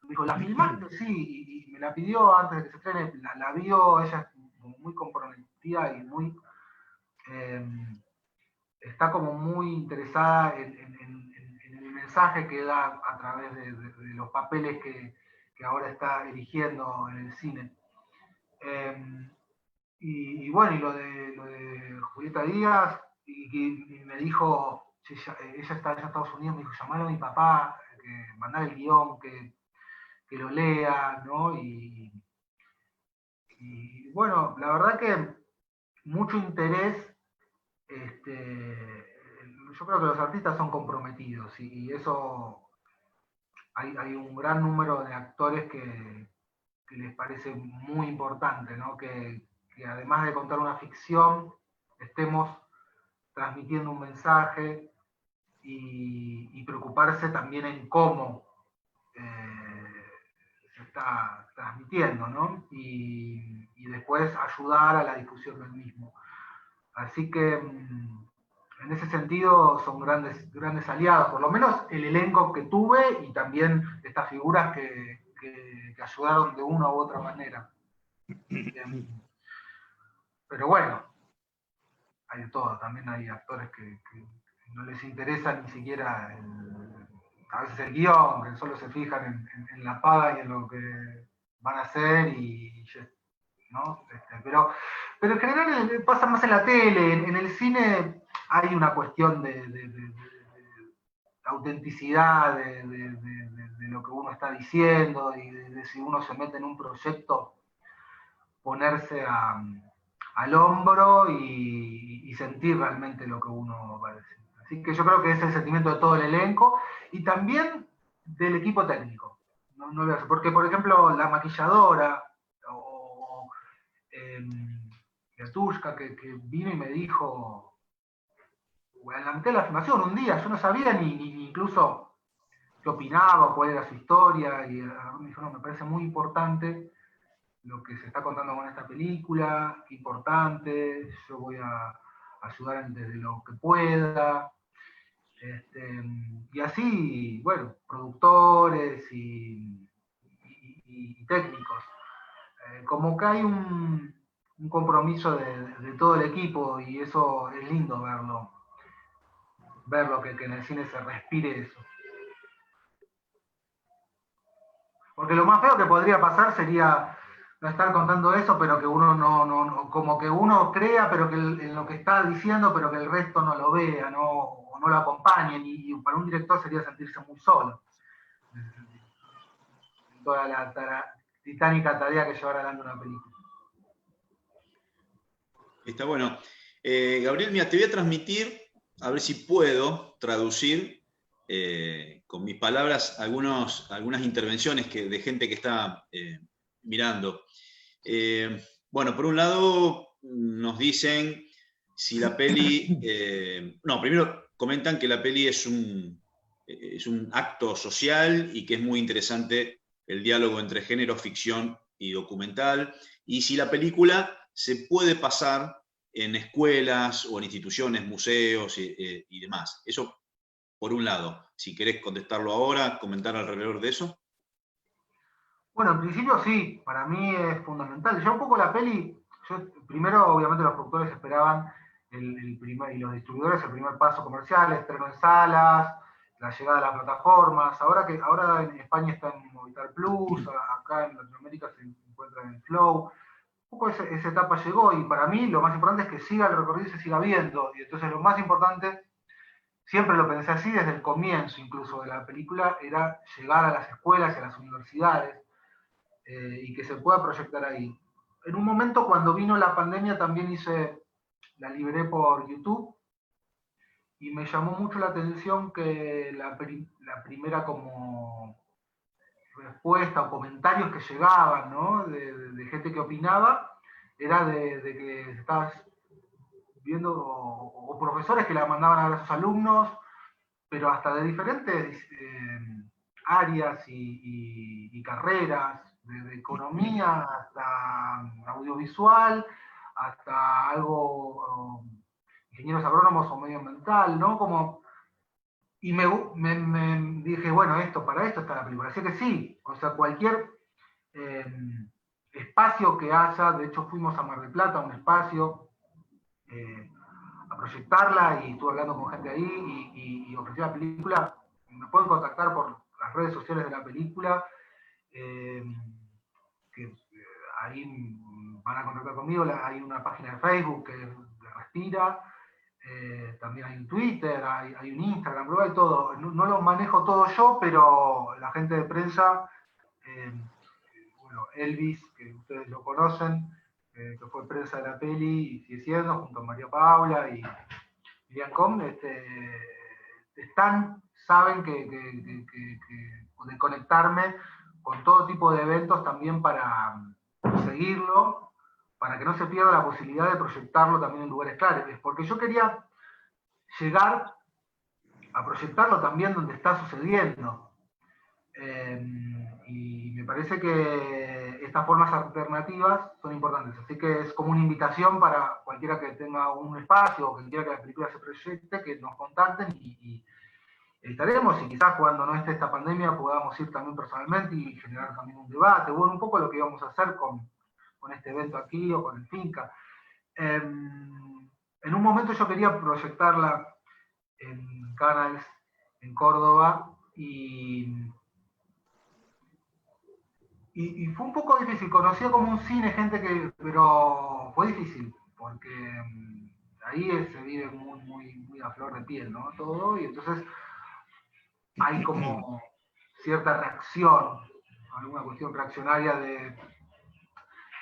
Me dijo, ¿la filmaste? Sí, y me la pidió antes de que se estrene, la vio, ella es muy comprometida y muy... está como muy interesada en el mensaje que da a través de los papeles que ahora está eligiendo en el cine. Y bueno, y lo de Julieta Díaz, y me dijo, ella está en Estados Unidos, me dijo, llamalo a mi papá, que mandar el guión, que lo lea, ¿no? Y bueno, la verdad que mucho interés, yo creo que los artistas son comprometidos y eso hay un gran número de actores que les parece muy importante, ¿no? Que además de contar una ficción, estemos transmitiendo un mensaje y preocuparse también en cómo se está transmitiendo, ¿no? Y después ayudar a la difusión del mismo. Así que en ese sentido son grandes aliados, por lo menos el elenco que tuve y también estas figuras que ayudaron de una u otra manera. Pero bueno, hay de todo, también hay actores que no les interesa ni siquiera a veces el guión, que solo se fijan en la paga y en lo que van a hacer y ¿no? Pero en general pasa más en la tele, en el cine hay una cuestión de autenticidad de lo que uno está diciendo y de si uno se mete en un proyecto, ponerse al hombro y sentir realmente lo que uno va a decir. Así que yo creo que ese es el sentimiento de todo el elenco y también del equipo técnico. Porque, por ejemplo, la maquilladora o Gatushka, que vino y me dijo, en la mitad de la filmación, un día, yo no sabía ni incluso qué opinaba, cuál era su historia, y me dijo, no, me parece muy importante lo que se está contando con esta película, qué importante, yo voy a ayudar desde lo que pueda. Y así, bueno, productores y técnicos. Como que hay un compromiso de todo el equipo y eso es lindo verlo que en el cine se respire eso. Porque lo más feo que podría pasar sería no estar contando eso, pero que uno no como que uno crea, pero que en lo que está diciendo, pero que el resto no lo vea, o no lo acompañen, y para un director sería sentirse muy solo. En toda la titánica tarea que llevar adelante una película. Está bueno. Gabriel, mira, te voy a transmitir, a ver si puedo traducir con mis palabras algunas intervenciones de gente que está mirando. Bueno, por un lado nos dicen si la peli... primero comentan que la peli es un acto social y que es muy interesante el diálogo entre género, ficción y documental. Y si la película se puede pasar en escuelas o en instituciones, museos y demás. Eso por un lado. Si querés contestarlo ahora, comentar alrededor de eso. Bueno, en principio sí, para mí es fundamental. Ya un poco la peli, primero obviamente los productores esperaban y los distribuidores el primer paso comercial, estreno en salas, la llegada a las plataformas. Ahora en España está en Movistar Plus, acá en Latinoamérica se encuentra en Flow. Un poco esa etapa llegó y para mí lo más importante es que siga el recorrido y se siga viendo. Y entonces lo más importante, siempre lo pensé así desde el comienzo incluso de la película, era llegar a las escuelas y a las universidades. Y que se pueda proyectar ahí. En un momento cuando vino la pandemia también la liberé por YouTube y me llamó mucho la atención que la primera como respuesta o comentarios que llegaban, ¿no? de gente que opinaba, era de que estabas viendo, o profesores que la mandaban a ver a sus alumnos, pero hasta de diferentes áreas y carreras, desde economía hasta audiovisual, hasta algo ingenieros agrónomos o medioambiental, ¿no? Como, y me dije, bueno, para esto está la película. Así que sí, o sea, cualquier espacio que haya, de hecho fuimos a Mar del Plata, un espacio, a proyectarla, y estuve hablando con gente ahí y ofrecí la película. Me pueden contactar por las redes sociales de la película, que ahí van a contactar conmigo. Hay una página de Facebook que Respira, también hay un Twitter, hay un Instagram, pero hay todo. No lo manejo todo yo, pero la gente de prensa, bueno, Elvis, que ustedes lo conocen, que fue prensa de la peli y sigue siendo, junto a María Paula y Viacom, saben de conectarme con todo tipo de eventos también para seguirlo, para que no se pierda la posibilidad de proyectarlo también en lugares claves, porque yo quería llegar a proyectarlo también donde está sucediendo. Y me parece que estas formas alternativas son importantes, así que es como una invitación para cualquiera que tenga un espacio o que quiera que la película se proyecte, que nos contacten y estaremos, y quizás cuando no esté esta pandemia podamos ir también personalmente y generar también un debate, bueno, un poco lo que íbamos a hacer con este evento aquí o con el Finca. En un momento yo quería proyectarla en Canals, en Córdoba, y fue un poco difícil. Conocía como un cine gente pero fue difícil, porque ahí se vive muy a flor de piel, ¿no? Todo, y entonces hay como cierta reacción, alguna cuestión reaccionaria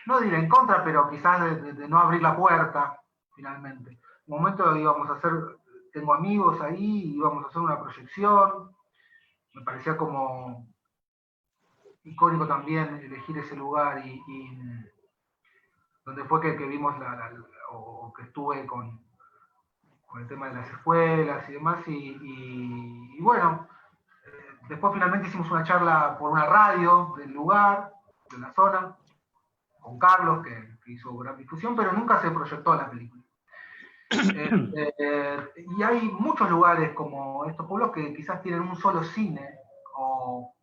no de ir en contra, pero quizás de no abrir la puerta, finalmente. Un momento íbamos a hacer, tengo amigos ahí, íbamos a hacer una proyección, me parecía como icónico también elegir ese lugar, y donde fue que vimos o que estuve con el tema de las escuelas y demás, y bueno, después finalmente hicimos una charla por una radio del lugar, de la zona, con Carlos, que hizo gran difusión, pero nunca se proyectó la película. Y hay muchos lugares como estos pueblos que quizás tienen un solo cine, o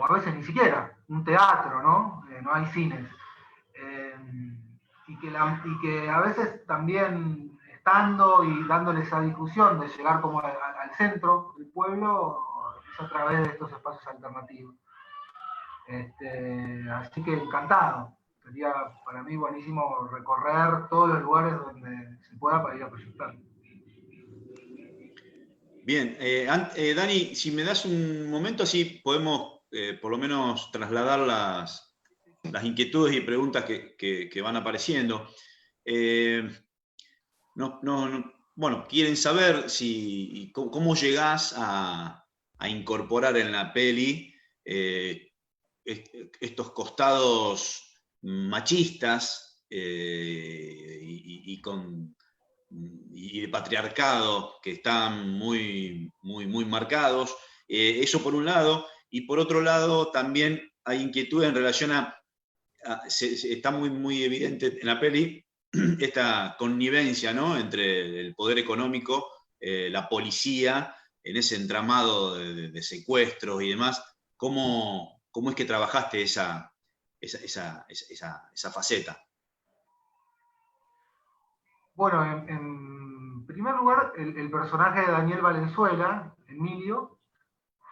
a veces ni siquiera, un teatro, ¿no? No hay cines. Y que a veces también estando y dándole esa difusión de llegar como al centro del pueblo, es a través de estos espacios alternativos. Así que encantado. Sería para mí buenísimo recorrer todos los lugares donde se pueda para ir a proyectar. Bien, Dani, si me das un momento, así podemos por lo menos trasladar las inquietudes y preguntas que van apareciendo. Bueno, quieren saber cómo llegás a incorporar en la peli estos costados machistas y de patriarcado que están muy marcados. Eso por un lado, y por otro lado también hay inquietud en relación está muy evidente en la peli esta connivencia, ¿no?, entre el poder económico, la policía, en ese entramado de secuestros y demás. ¿Cómo es que trabajaste esa faceta? Bueno, en primer lugar, el personaje de Daniel Valenzuela, Emilio,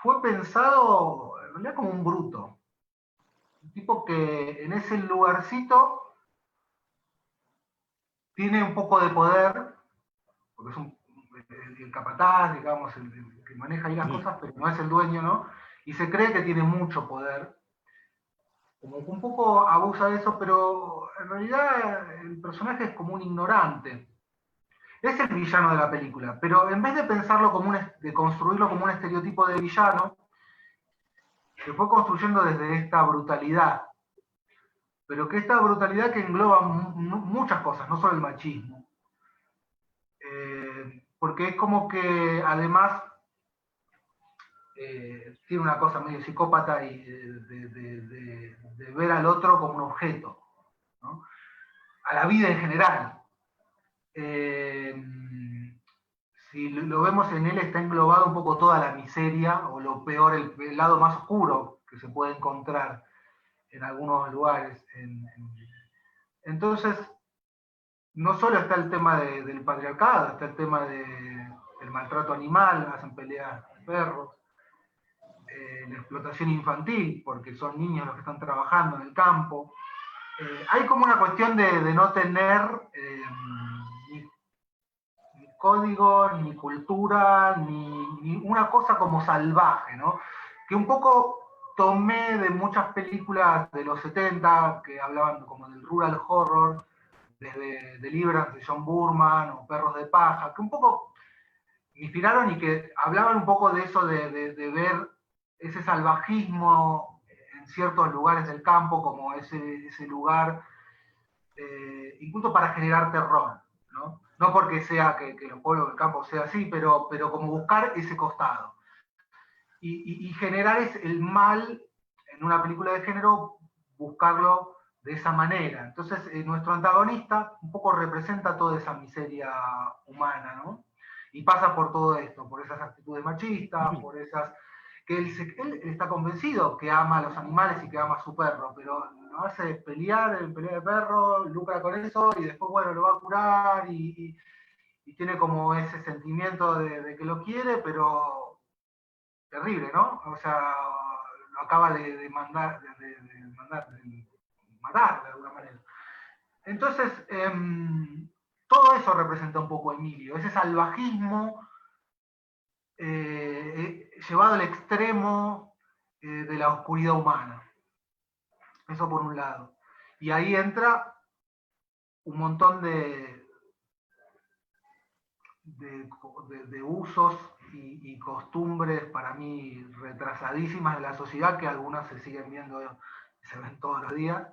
fue pensado en realidad como un bruto. Un tipo que en ese lugarcito tiene un poco de poder, porque es el capataz, digamos, el que maneja ahí las cosas, pero no es el dueño, ¿no? Y se cree que tiene mucho poder. Como que un poco abusa de eso, pero en realidad el personaje es como un ignorante. Es el villano de la película, pero en vez de pensarlo de construirlo como un estereotipo de villano, se fue construyendo desde esta brutalidad. Pero que esta brutalidad que engloba muchas cosas, no solo el machismo. Porque es como que además tiene una cosa medio psicópata y de ver al otro como un objeto, ¿no? A la vida en general. si lo vemos en él, está englobado un poco toda la miseria, o lo peor, el lado más oscuro que se puede encontrar en algunos lugares. Entonces, no solo está el tema del patriarcado, está el tema del maltrato animal, hacen peleas de perros, la explotación infantil, porque son niños los que están trabajando en el campo. Hay como una cuestión de no tener ni código, ni cultura, ni una cosa como salvaje, ¿no? Que un poco tomé de muchas películas de los 70 que hablaban como del rural horror, desde Deliverance de John Boorman o Perros de Paja, que un poco me inspiraron y que hablaban un poco de eso, de ver ese salvajismo en ciertos lugares del campo, como ese lugar, incluso para generar terror, ¿no? No porque sea que los pueblos del campo sea así, pero como buscar ese costado. Y generar el mal en una película de género, buscarlo de esa manera. Entonces, nuestro antagonista un poco representa toda esa miseria humana, ¿no? Y pasa por todo esto, por esas actitudes machistas, por esas... que él está convencido que ama a los animales y que ama a su perro, pero lo hace pelear en pelea de perro, lucra con eso, y después, bueno, lo va a curar, y tiene como ese sentimiento de que lo quiere, pero terrible, ¿no? O sea, lo acaba de matar de alguna manera. Entonces, todo eso representa un poco a Emilio, ese salvajismo llevado al extremo de la oscuridad humana. Eso por un lado. Y ahí entra un montón de usos y costumbres para mí retrasadísimas de la sociedad, que algunas se siguen viendo y se ven todos los días.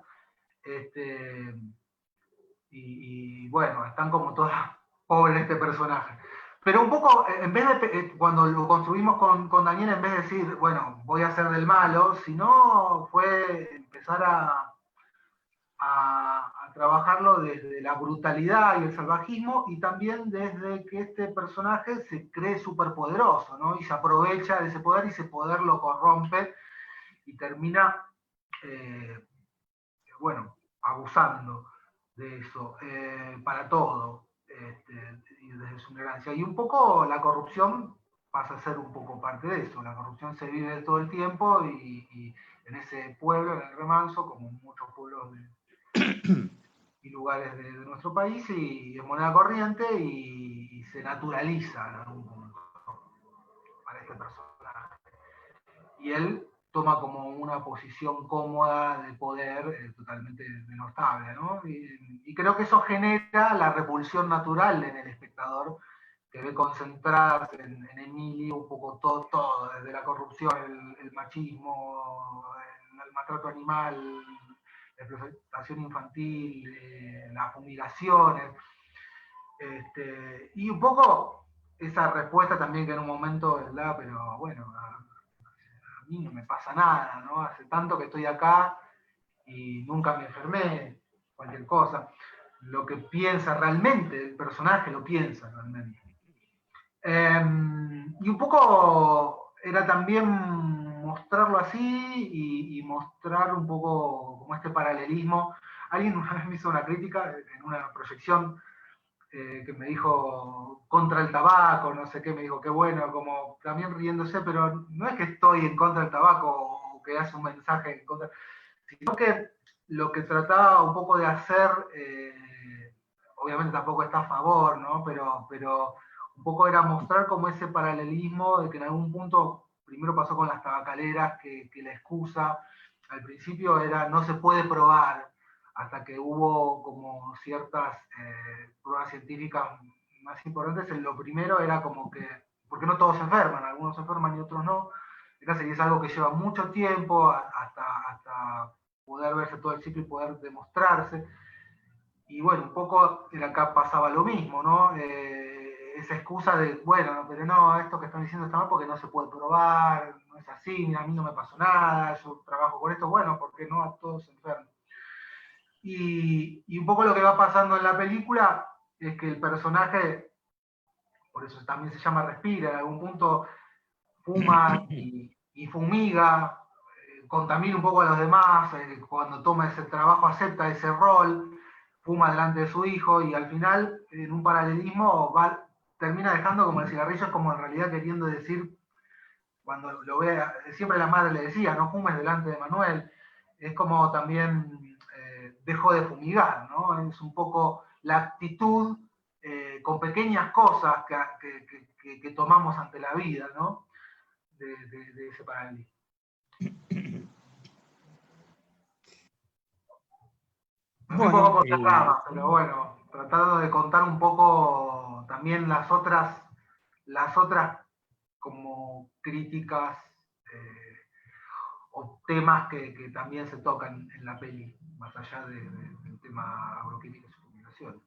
Y bueno, están como todas pobres este personaje. Pero un poco, en vez de, cuando lo construimos con Daniel, en vez de decir, bueno, voy a ser del malo, sino fue empezar a trabajarlo desde la brutalidad y el salvajismo, y también desde que este personaje se cree superpoderoso, ¿no? Y se aprovecha de ese poder, y ese poder lo corrompe y termina, bueno, abusando de eso para todo, y desde su ignorancia. Y un poco la corrupción pasa a ser un poco parte de eso. La corrupción se vive todo el tiempo, y en ese pueblo, en el Remanso, como en muchos pueblos y lugares de nuestro país, y es moneda corriente, y se naturaliza en algún punto para este personaje. Y él toma como una posición cómoda de poder totalmente denostable, ¿no? Y creo que eso genera la repulsión natural en el espectador, que ve concentrarse en Emilio un poco todo, desde la corrupción, el machismo, el maltrato animal, la explotación infantil, las fumigaciones, y un poco esa respuesta también que en un momento, ¿verdad? Pero bueno, a mí no me pasa nada, ¿no? Hace tanto que estoy acá y nunca me enfermé, cualquier cosa. Lo que piensa realmente, el personaje lo piensa realmente. Y un poco era también mostrarlo así, y mostrar un poco como este paralelismo. Alguien una vez me hizo una crítica en una proyección, que me dijo contra el tabaco, no sé qué, me dijo qué bueno, como también riéndose, pero no es que estoy en contra del tabaco o que hace un mensaje en contra, sino que lo que trataba un poco de hacer, obviamente tampoco está a favor, ¿no? Pero un poco era mostrar como ese paralelismo de que en algún punto, primero pasó con las tabacaleras, que la excusa al principio era no se puede probar, hasta que hubo como ciertas pruebas científicas más importantes. Lo primero era como que, porque no todos se enferman, algunos se enferman y otros no, entonces es algo que lleva mucho tiempo hasta poder verse todo el ciclo y poder demostrarse. Y bueno, un poco acá pasaba lo mismo, ¿no? Esa excusa de, bueno, pero no, esto que están diciendo está mal porque no se puede probar, no es así, a mí no me pasó nada, yo trabajo con esto, bueno, porque no a todos se enferman. Y un poco lo que va pasando en la película es que el personaje, por eso también se llama Respira, en algún punto fuma y fumiga, contamina un poco a los demás, cuando toma ese trabajo acepta ese rol, fuma delante de su hijo y al final, en un paralelismo, termina dejando como el cigarrillo, es como en realidad queriendo decir, cuando lo ve, siempre la madre le decía, no fumes delante de Manuel, es como también dejó de fumigar, ¿no? Es un poco la actitud con pequeñas cosas que tomamos ante la vida, ¿no? De ese paralelismo. Bueno, un poco por las ramas, pero bueno, tratando de contar un poco también las otras como críticas o temas que también se tocan en la peli, más allá del tema agroquímico y su combinación.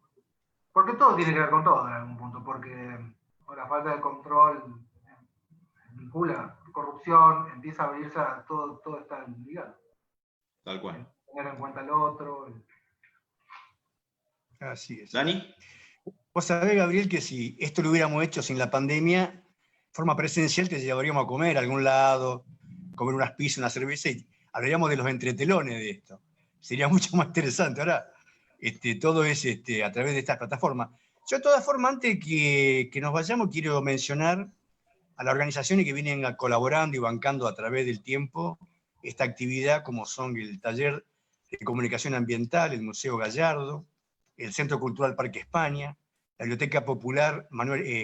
Porque todo tiene que ver con todo en algún punto, porque la falta de control vincula corrupción, empieza a abrirse a todo está ligado. Tal cual. Tener en cuenta al otro. Así es. ¿Dani? Vos sabés, Gabriel, que si esto lo hubiéramos hecho sin la pandemia, de forma presencial te llevaríamos a comer a algún lado, comer unas pizzas, una cerveza, y hablaríamos de los entretelones de esto. Sería mucho más interesante. Ahora, todo es a través de estas plataformas. Yo, de todas formas, antes que nos vayamos, quiero mencionar a las organizaciones que vienen colaborando y bancando a través del tiempo esta actividad, como son el Taller de Comunicación Ambiental, el Museo Gallardo, el Centro Cultural Parque España, la Biblioteca Popular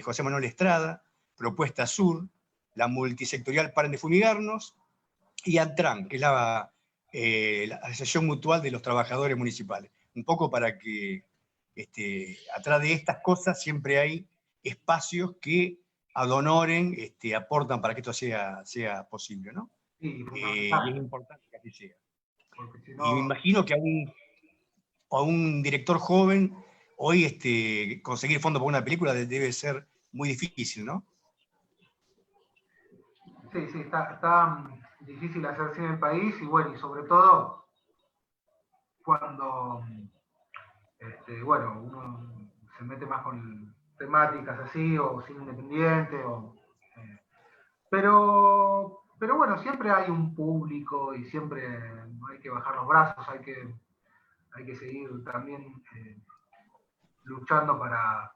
José Manuel Estrada, Propuesta Sur, la Multisectorial Paren de Fumigarnos, y ANTRAN, que es la Asociación Mutual de los Trabajadores Municipales. Un poco para que atrás de estas cosas siempre hay espacios que ad honorem aportan para que esto sea posible, ¿no? Sí, Y es importante que así sea. Si no... Y me imagino que a un director joven hoy conseguir fondos para una película debe ser muy difícil, ¿no? Sí, está difícil hacer cine en el país y bueno, y sobre todo cuando uno se mete más con temáticas así o cine independiente pero bueno, siempre hay un público y siempre hay que bajar los brazos, hay que seguir también luchando para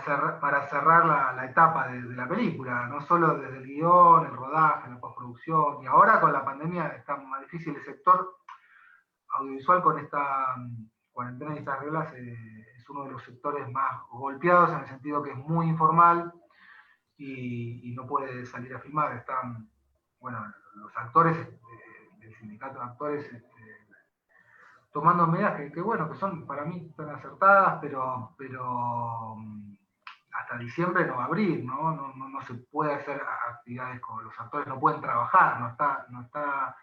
cerrar la etapa de la película, no solo desde el guión, el rodaje, la postproducción, y ahora con la pandemia está más difícil. El sector audiovisual con esta cuarentena y estas reglas es uno de los sectores más golpeados en el sentido que es muy informal y no puede salir a filmar. Están, los actores, el sindicato de actores, tomando medidas que son para mí tan acertadas, pero hasta diciembre no va a abrir, no se puede hacer actividades con los actores, no pueden trabajar, no está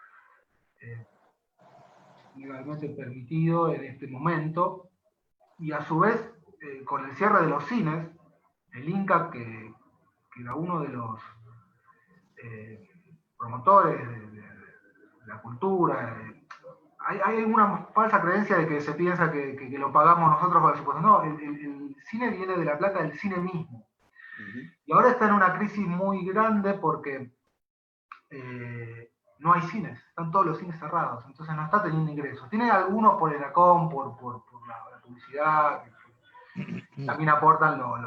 legalmente permitido en este momento, y a su vez, con el cierre de los cines, el INCA, que era uno de los promotores de la cultura, hay una falsa creencia de que se piensa que lo pagamos nosotros con el supuesto. No, el cine viene de la plata del cine mismo. Y ahora está en una crisis muy grande porque no hay cines, están todos los cines cerrados, entonces no está teniendo ingresos. Tiene algunos por el ACOM, por la publicidad, también aportan los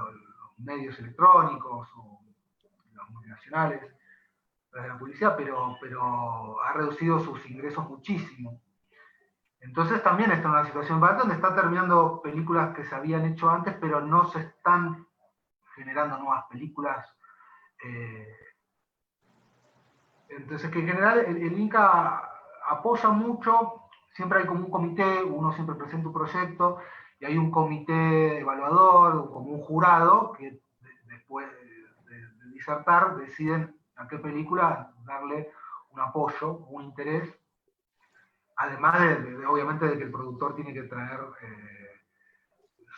medios electrónicos o los multinacionales de la publicidad, pero ha reducido sus ingresos muchísimo. Entonces también está en una situación donde está terminando películas que se habían hecho antes, pero no se están generando nuevas películas. Entonces, que en general el INCA apoya mucho, siempre hay como un comité, uno siempre presenta un proyecto, y hay un comité evaluador, como un jurado, que después de disertar deciden a qué película darle un apoyo, un interés, además obviamente de que el productor tiene que traer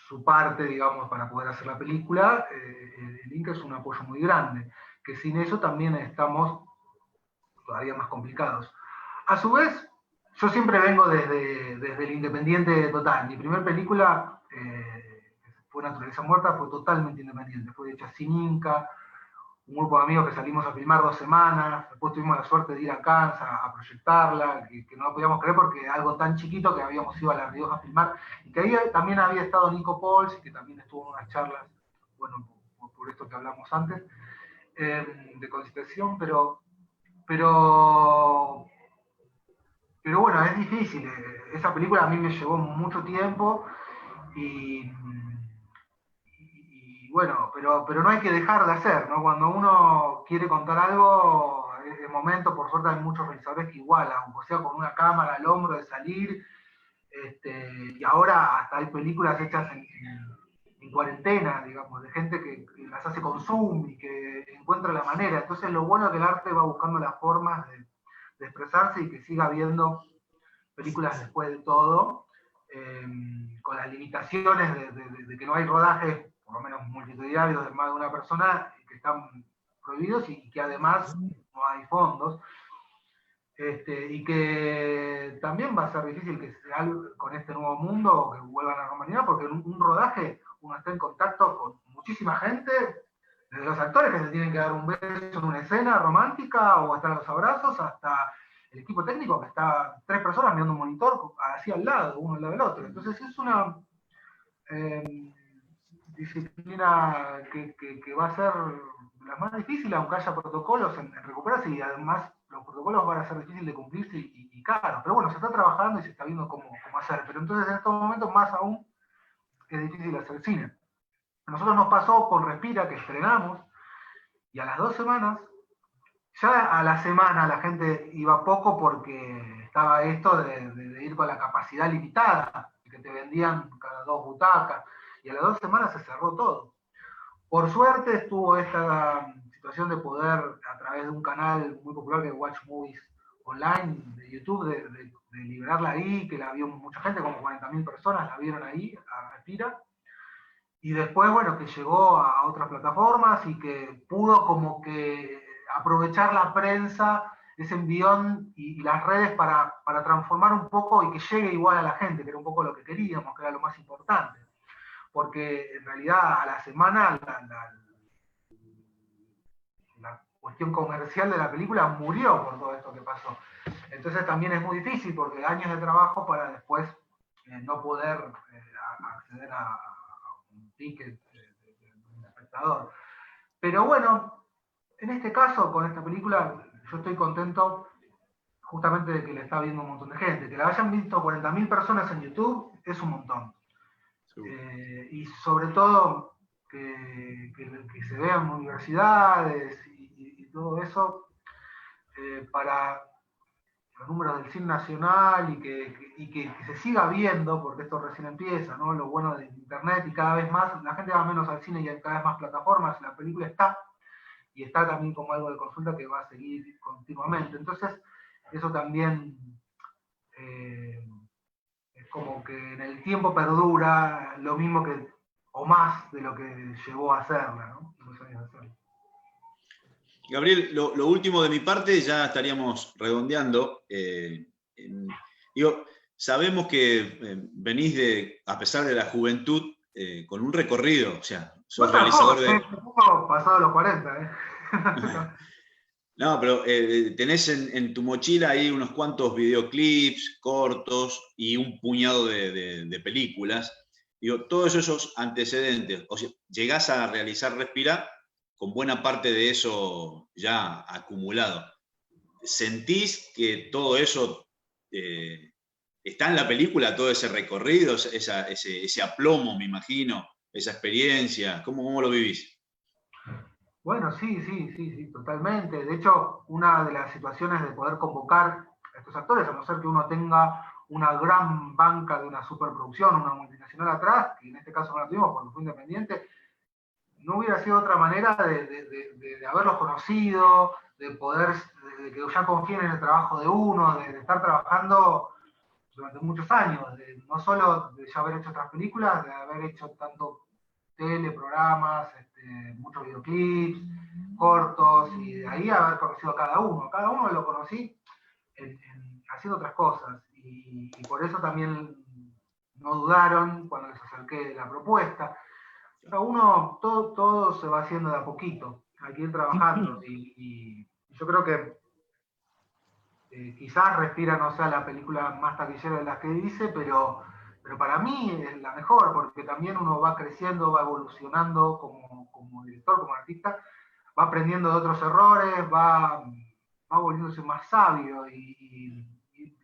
su parte, digamos, para poder hacer la película. El INCA es un apoyo muy grande, que sin eso también estamos todavía más complicados. A su vez, yo siempre vengo desde el independiente total. Mi primera película fue Naturaleza Muerta, fue totalmente independiente, fue hecha sin Inca, un grupo de amigos que salimos a filmar 2 semanas, después tuvimos la suerte de ir a Cannes a proyectarla, que no lo podíamos creer porque algo tan chiquito que habíamos ido a La Rioja a filmar, y que ahí también había estado Nico Pols, y que también estuvo en unas charlas, bueno, por esto que hablamos antes, de concienciación, pero bueno, es difícil. Esa película a mí me llevó mucho tiempo y bueno, pero no hay que dejar de hacer, ¿no? Cuando uno quiere contar algo, de momento, por suerte hay muchos realizadores que igualan, o sea, con una cámara al hombro de salir, y ahora hasta hay películas hechas en cuarentena, digamos, de gente que las hace con Zoom y que encuentra la manera. Entonces lo bueno es que el arte va buscando las formas de expresarse y que siga habiendo películas después de todo, con las limitaciones de que no hay rodajes, por lo menos multitudinarios, de más de una persona, que están prohibidos y que además no hay fondos. Y que también va a ser difícil que sea con este nuevo mundo, que vuelvan a la normalidad, porque en un rodaje uno está en contacto con muchísima gente, desde los actores que se tienen que dar un beso en una escena romántica o estar a los abrazos, hasta el equipo técnico que está 3 personas mirando un monitor así al lado, uno al lado del otro. Entonces es una disciplina que va a ser la más difícil, aunque haya protocolos en recuperarse, y además los protocolos van a ser difíciles de cumplirse y caros. Pero bueno, se está trabajando y se está viendo cómo hacer. Pero entonces en estos momentos más aún es difícil hacer cine. A nosotros nos pasó con Respira, que estrenamos, y a las 2 semanas, ya a la semana la gente iba poco porque estaba esto de ir con la capacidad limitada, que te vendían cada 2 butacas, y a las 2 semanas se cerró todo. Por suerte estuvo esta situación de poder, a través de un canal muy popular que es Watch Movies Online de YouTube, de liberarla ahí, que la vio mucha gente, como 40.000 personas la vieron ahí, a Respira. Y después, bueno, que llegó a otras plataformas y que pudo como que aprovechar la prensa, ese envión y las redes para transformar un poco y que llegue igual a la gente, que era un poco lo que queríamos, que era lo más importante. Porque en realidad a la semana la cuestión comercial de la película murió por todo esto que pasó. Entonces también es muy difícil porque años de trabajo para después no poder acceder a un ticket de un espectador. Pero bueno, en este caso, con esta película, yo estoy contento justamente de que la está viendo un montón de gente. Que la hayan visto 40.000 personas en YouTube es un montón. Y sobre todo que se vean universidades y todo eso para los números del cine nacional y que se siga viendo, porque esto recién empieza, ¿no? Lo bueno de internet y cada vez más, la gente va menos al cine y hay cada vez más plataformas, la película está, y está también como algo de consulta que va a seguir continuamente. Entonces, eso también es como que en el tiempo perdura lo mismo que, o más de lo que llevó a hacerla, ¿no? Los años de hacerla. Gabriel, lo último de mi parte, ya estaríamos redondeando. Sabemos que venís a pesar de la juventud, con un recorrido, o sea, sos realizador de... Pasado los 40, ¿eh? No, pero tenés en tu mochila ahí unos cuantos videoclips, cortos y un puñado de películas. Todos esos antecedentes, o sea, llegás a realizar Respira con buena parte de eso ya acumulado. ¿Sentís que todo eso está en la película, todo ese recorrido, ese aplomo, me imagino, esa experiencia? ¿Cómo lo vivís? Bueno, sí, totalmente. De hecho, una de las situaciones de poder convocar a estos actores, a no ser que uno tenga una gran banca de una superproducción, una multinacional atrás, que en este caso no la tuvimos porque fue independiente, no hubiera sido otra manera de haberlos conocido, de poder, de que ya confíen en el trabajo de uno, de estar trabajando durante muchos años, no solo de ya haber hecho otras películas, de haber hecho tanto teleprogramas, muchos videoclips, cortos, y de ahí haber conocido a cada uno. Cada uno lo conocí haciendo otras cosas, y por eso también no dudaron cuando les acerqué la propuesta. O sea, todo se va haciendo de a poquito, hay que ir trabajando, y yo creo que quizás Respira no sea la película más taquillera de las que hice, pero para mí es la mejor, porque también uno va creciendo, va evolucionando como director, como artista, va aprendiendo de otros errores, va volviéndose más sabio, y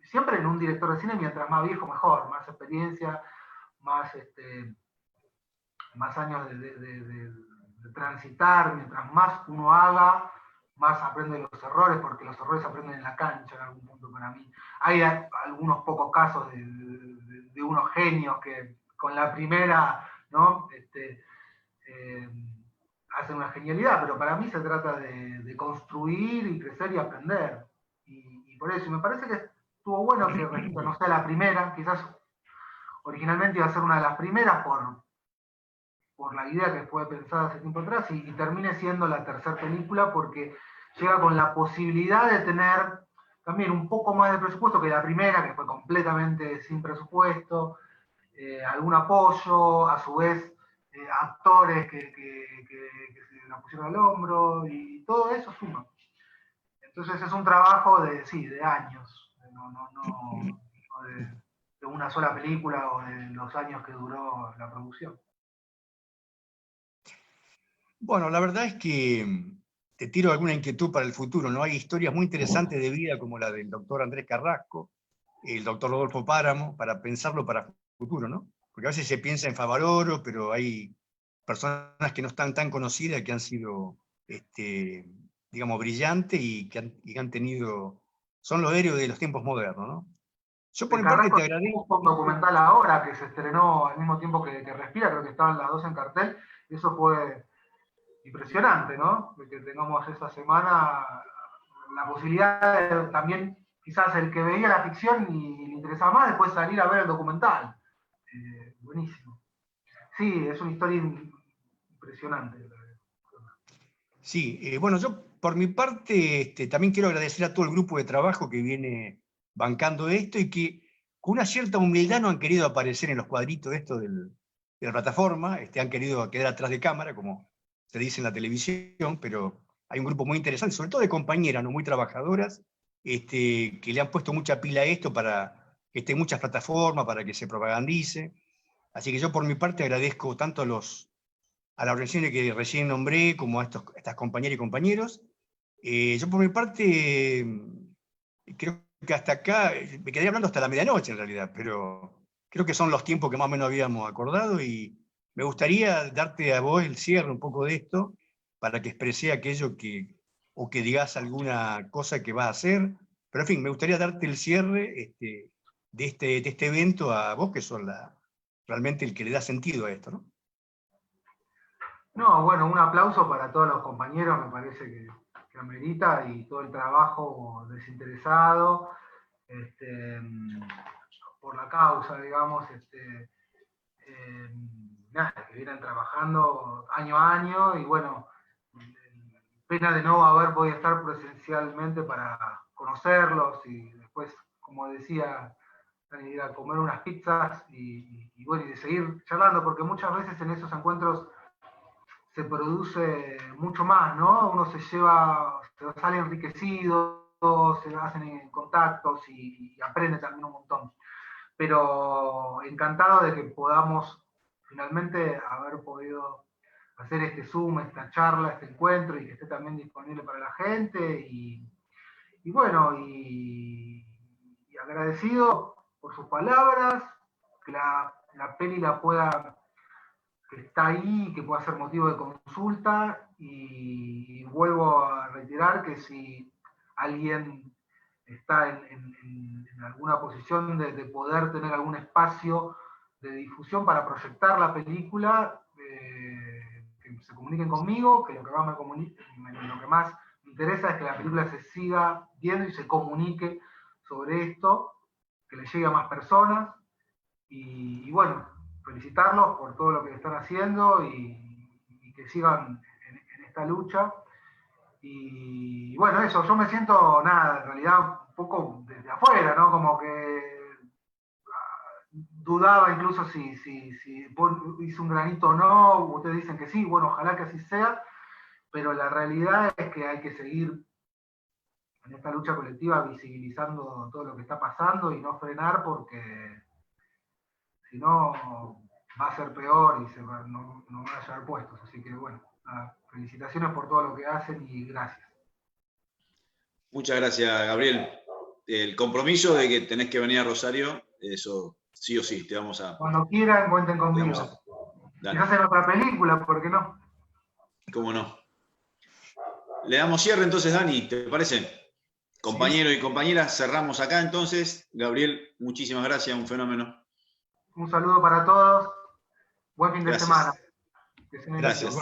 siempre en un director de cine, mientras más viejo, mejor, más experiencia, más, más años de transitar, mientras más uno haga, más aprende los errores, porque los errores se aprenden en la cancha en algún punto para mí. Hay algunos pocos casos de unos genios que con la primera, ¿no? Hacen una genialidad, pero para mí se trata de construir y crecer y aprender. Y por eso, me parece que estuvo bueno que Respira no sea la primera, quizás originalmente iba a ser una de las primeras por la idea que fue pensada hace tiempo atrás, y termine siendo la tercera película, porque llega con la posibilidad de tener también un poco más de presupuesto que la primera, que fue completamente sin presupuesto, algún apoyo, a su vez actores que se la pusieron al hombro, y todo eso suma. Entonces es un trabajo de años, no de una sola película o de los años que duró la producción. Bueno, la verdad es que te tiro alguna inquietud para el futuro, ¿no? Hay historias muy interesantes de vida, como la del doctor Andrés Carrasco, el doctor Rodolfo Páramo, para pensarlo para el futuro, ¿no? Porque a veces se piensa en Favaloro, pero hay personas que no están tan conocidas, que han sido, digamos, brillantes y que han tenido, son los héroes de los tiempos modernos, ¿no? Yo por mi parte Carrasco te tuvo agradezco. un documental ahora que se estrenó al mismo tiempo que Respira, creo que estaban las dos en cartel, y eso fue impresionante, ¿no? De que tengamos esta semana la posibilidad de también, quizás el que veía la ficción y le interesaba más, después salir a ver el documental. Buenísimo. Sí, es una historia impresionante. Sí, bueno, yo por mi parte también quiero agradecer a todo el grupo de trabajo que viene bancando esto y que con una cierta humildad no han querido aparecer en los cuadritos esto de la plataforma, han querido quedar atrás de cámara, como se dice en la televisión, pero hay un grupo muy interesante, sobre todo de compañeras, ¿no? Muy trabajadoras, que le han puesto mucha pila a esto para que esté en muchas plataformas, para que se propagandice. Así que yo por mi parte agradezco tanto a las organizaciones que recién nombré, como a estas compañeras y compañeros. Yo por mi parte, creo que hasta acá, me quedaría hablando hasta la medianoche en realidad, pero creo que son los tiempos que más o menos habíamos acordado, y me gustaría darte a vos el cierre un poco de esto, para que expresé aquello o que digas alguna cosa que vas a hacer, pero en fin, me gustaría darte el cierre de este evento a vos, que sos realmente el que le da sentido a esto, ¿no? No, bueno, un aplauso para todos los compañeros, me parece que amerita, y todo el trabajo desinteresado, por la causa, digamos, nada, que vienen trabajando año a año, y bueno, pena de no haber podido estar presencialmente para conocerlos, y después, como decía, ir a comer unas pizzas y bueno, y de seguir charlando, porque muchas veces en esos encuentros se produce mucho más, ¿no? Uno se sale enriquecido, se hacen contactos y aprende también un montón. Pero encantado de que podamos finalmente haber podido hacer este Zoom, esta charla, este encuentro, y que esté también disponible para la gente. Y bueno, y agradecido por sus palabras, que la peli la pueda, que está ahí, que pueda ser motivo de consulta, y vuelvo a reiterar que si alguien está en alguna posición de poder tener algún espacio de difusión para proyectar la película, que se comuniquen conmigo, que lo que más me interesa es que la película se siga viendo y se comunique sobre esto, que le llegue a más personas, y bueno, felicitarlos por todo lo que están haciendo, y que sigan en esta lucha. Y bueno, eso, yo me siento, nada, en realidad un poco desde afuera, ¿no? Como que dudaba incluso si hizo un granito o no, ustedes dicen que sí, bueno, ojalá que así sea, pero la realidad es que hay que seguir en esta lucha colectiva visibilizando todo lo que está pasando y no frenar, porque si no va a ser peor y no van a llevar puestos. Así que bueno, felicitaciones por todo lo que hacen y gracias. Muchas gracias, Gabriel. El compromiso de que tenés que venir a Rosario, eso sí o sí, te vamos a... Cuando quieran, cuenten conmigo. Quizás en otra película, ¿por qué no? ¿Cómo no? Le damos cierre entonces, Dani, ¿te parece? Compañero y compañera, cerramos acá entonces. Gabriel, muchísimas gracias, un fenómeno. Un saludo para todos. Buen fin de semana. Gracias.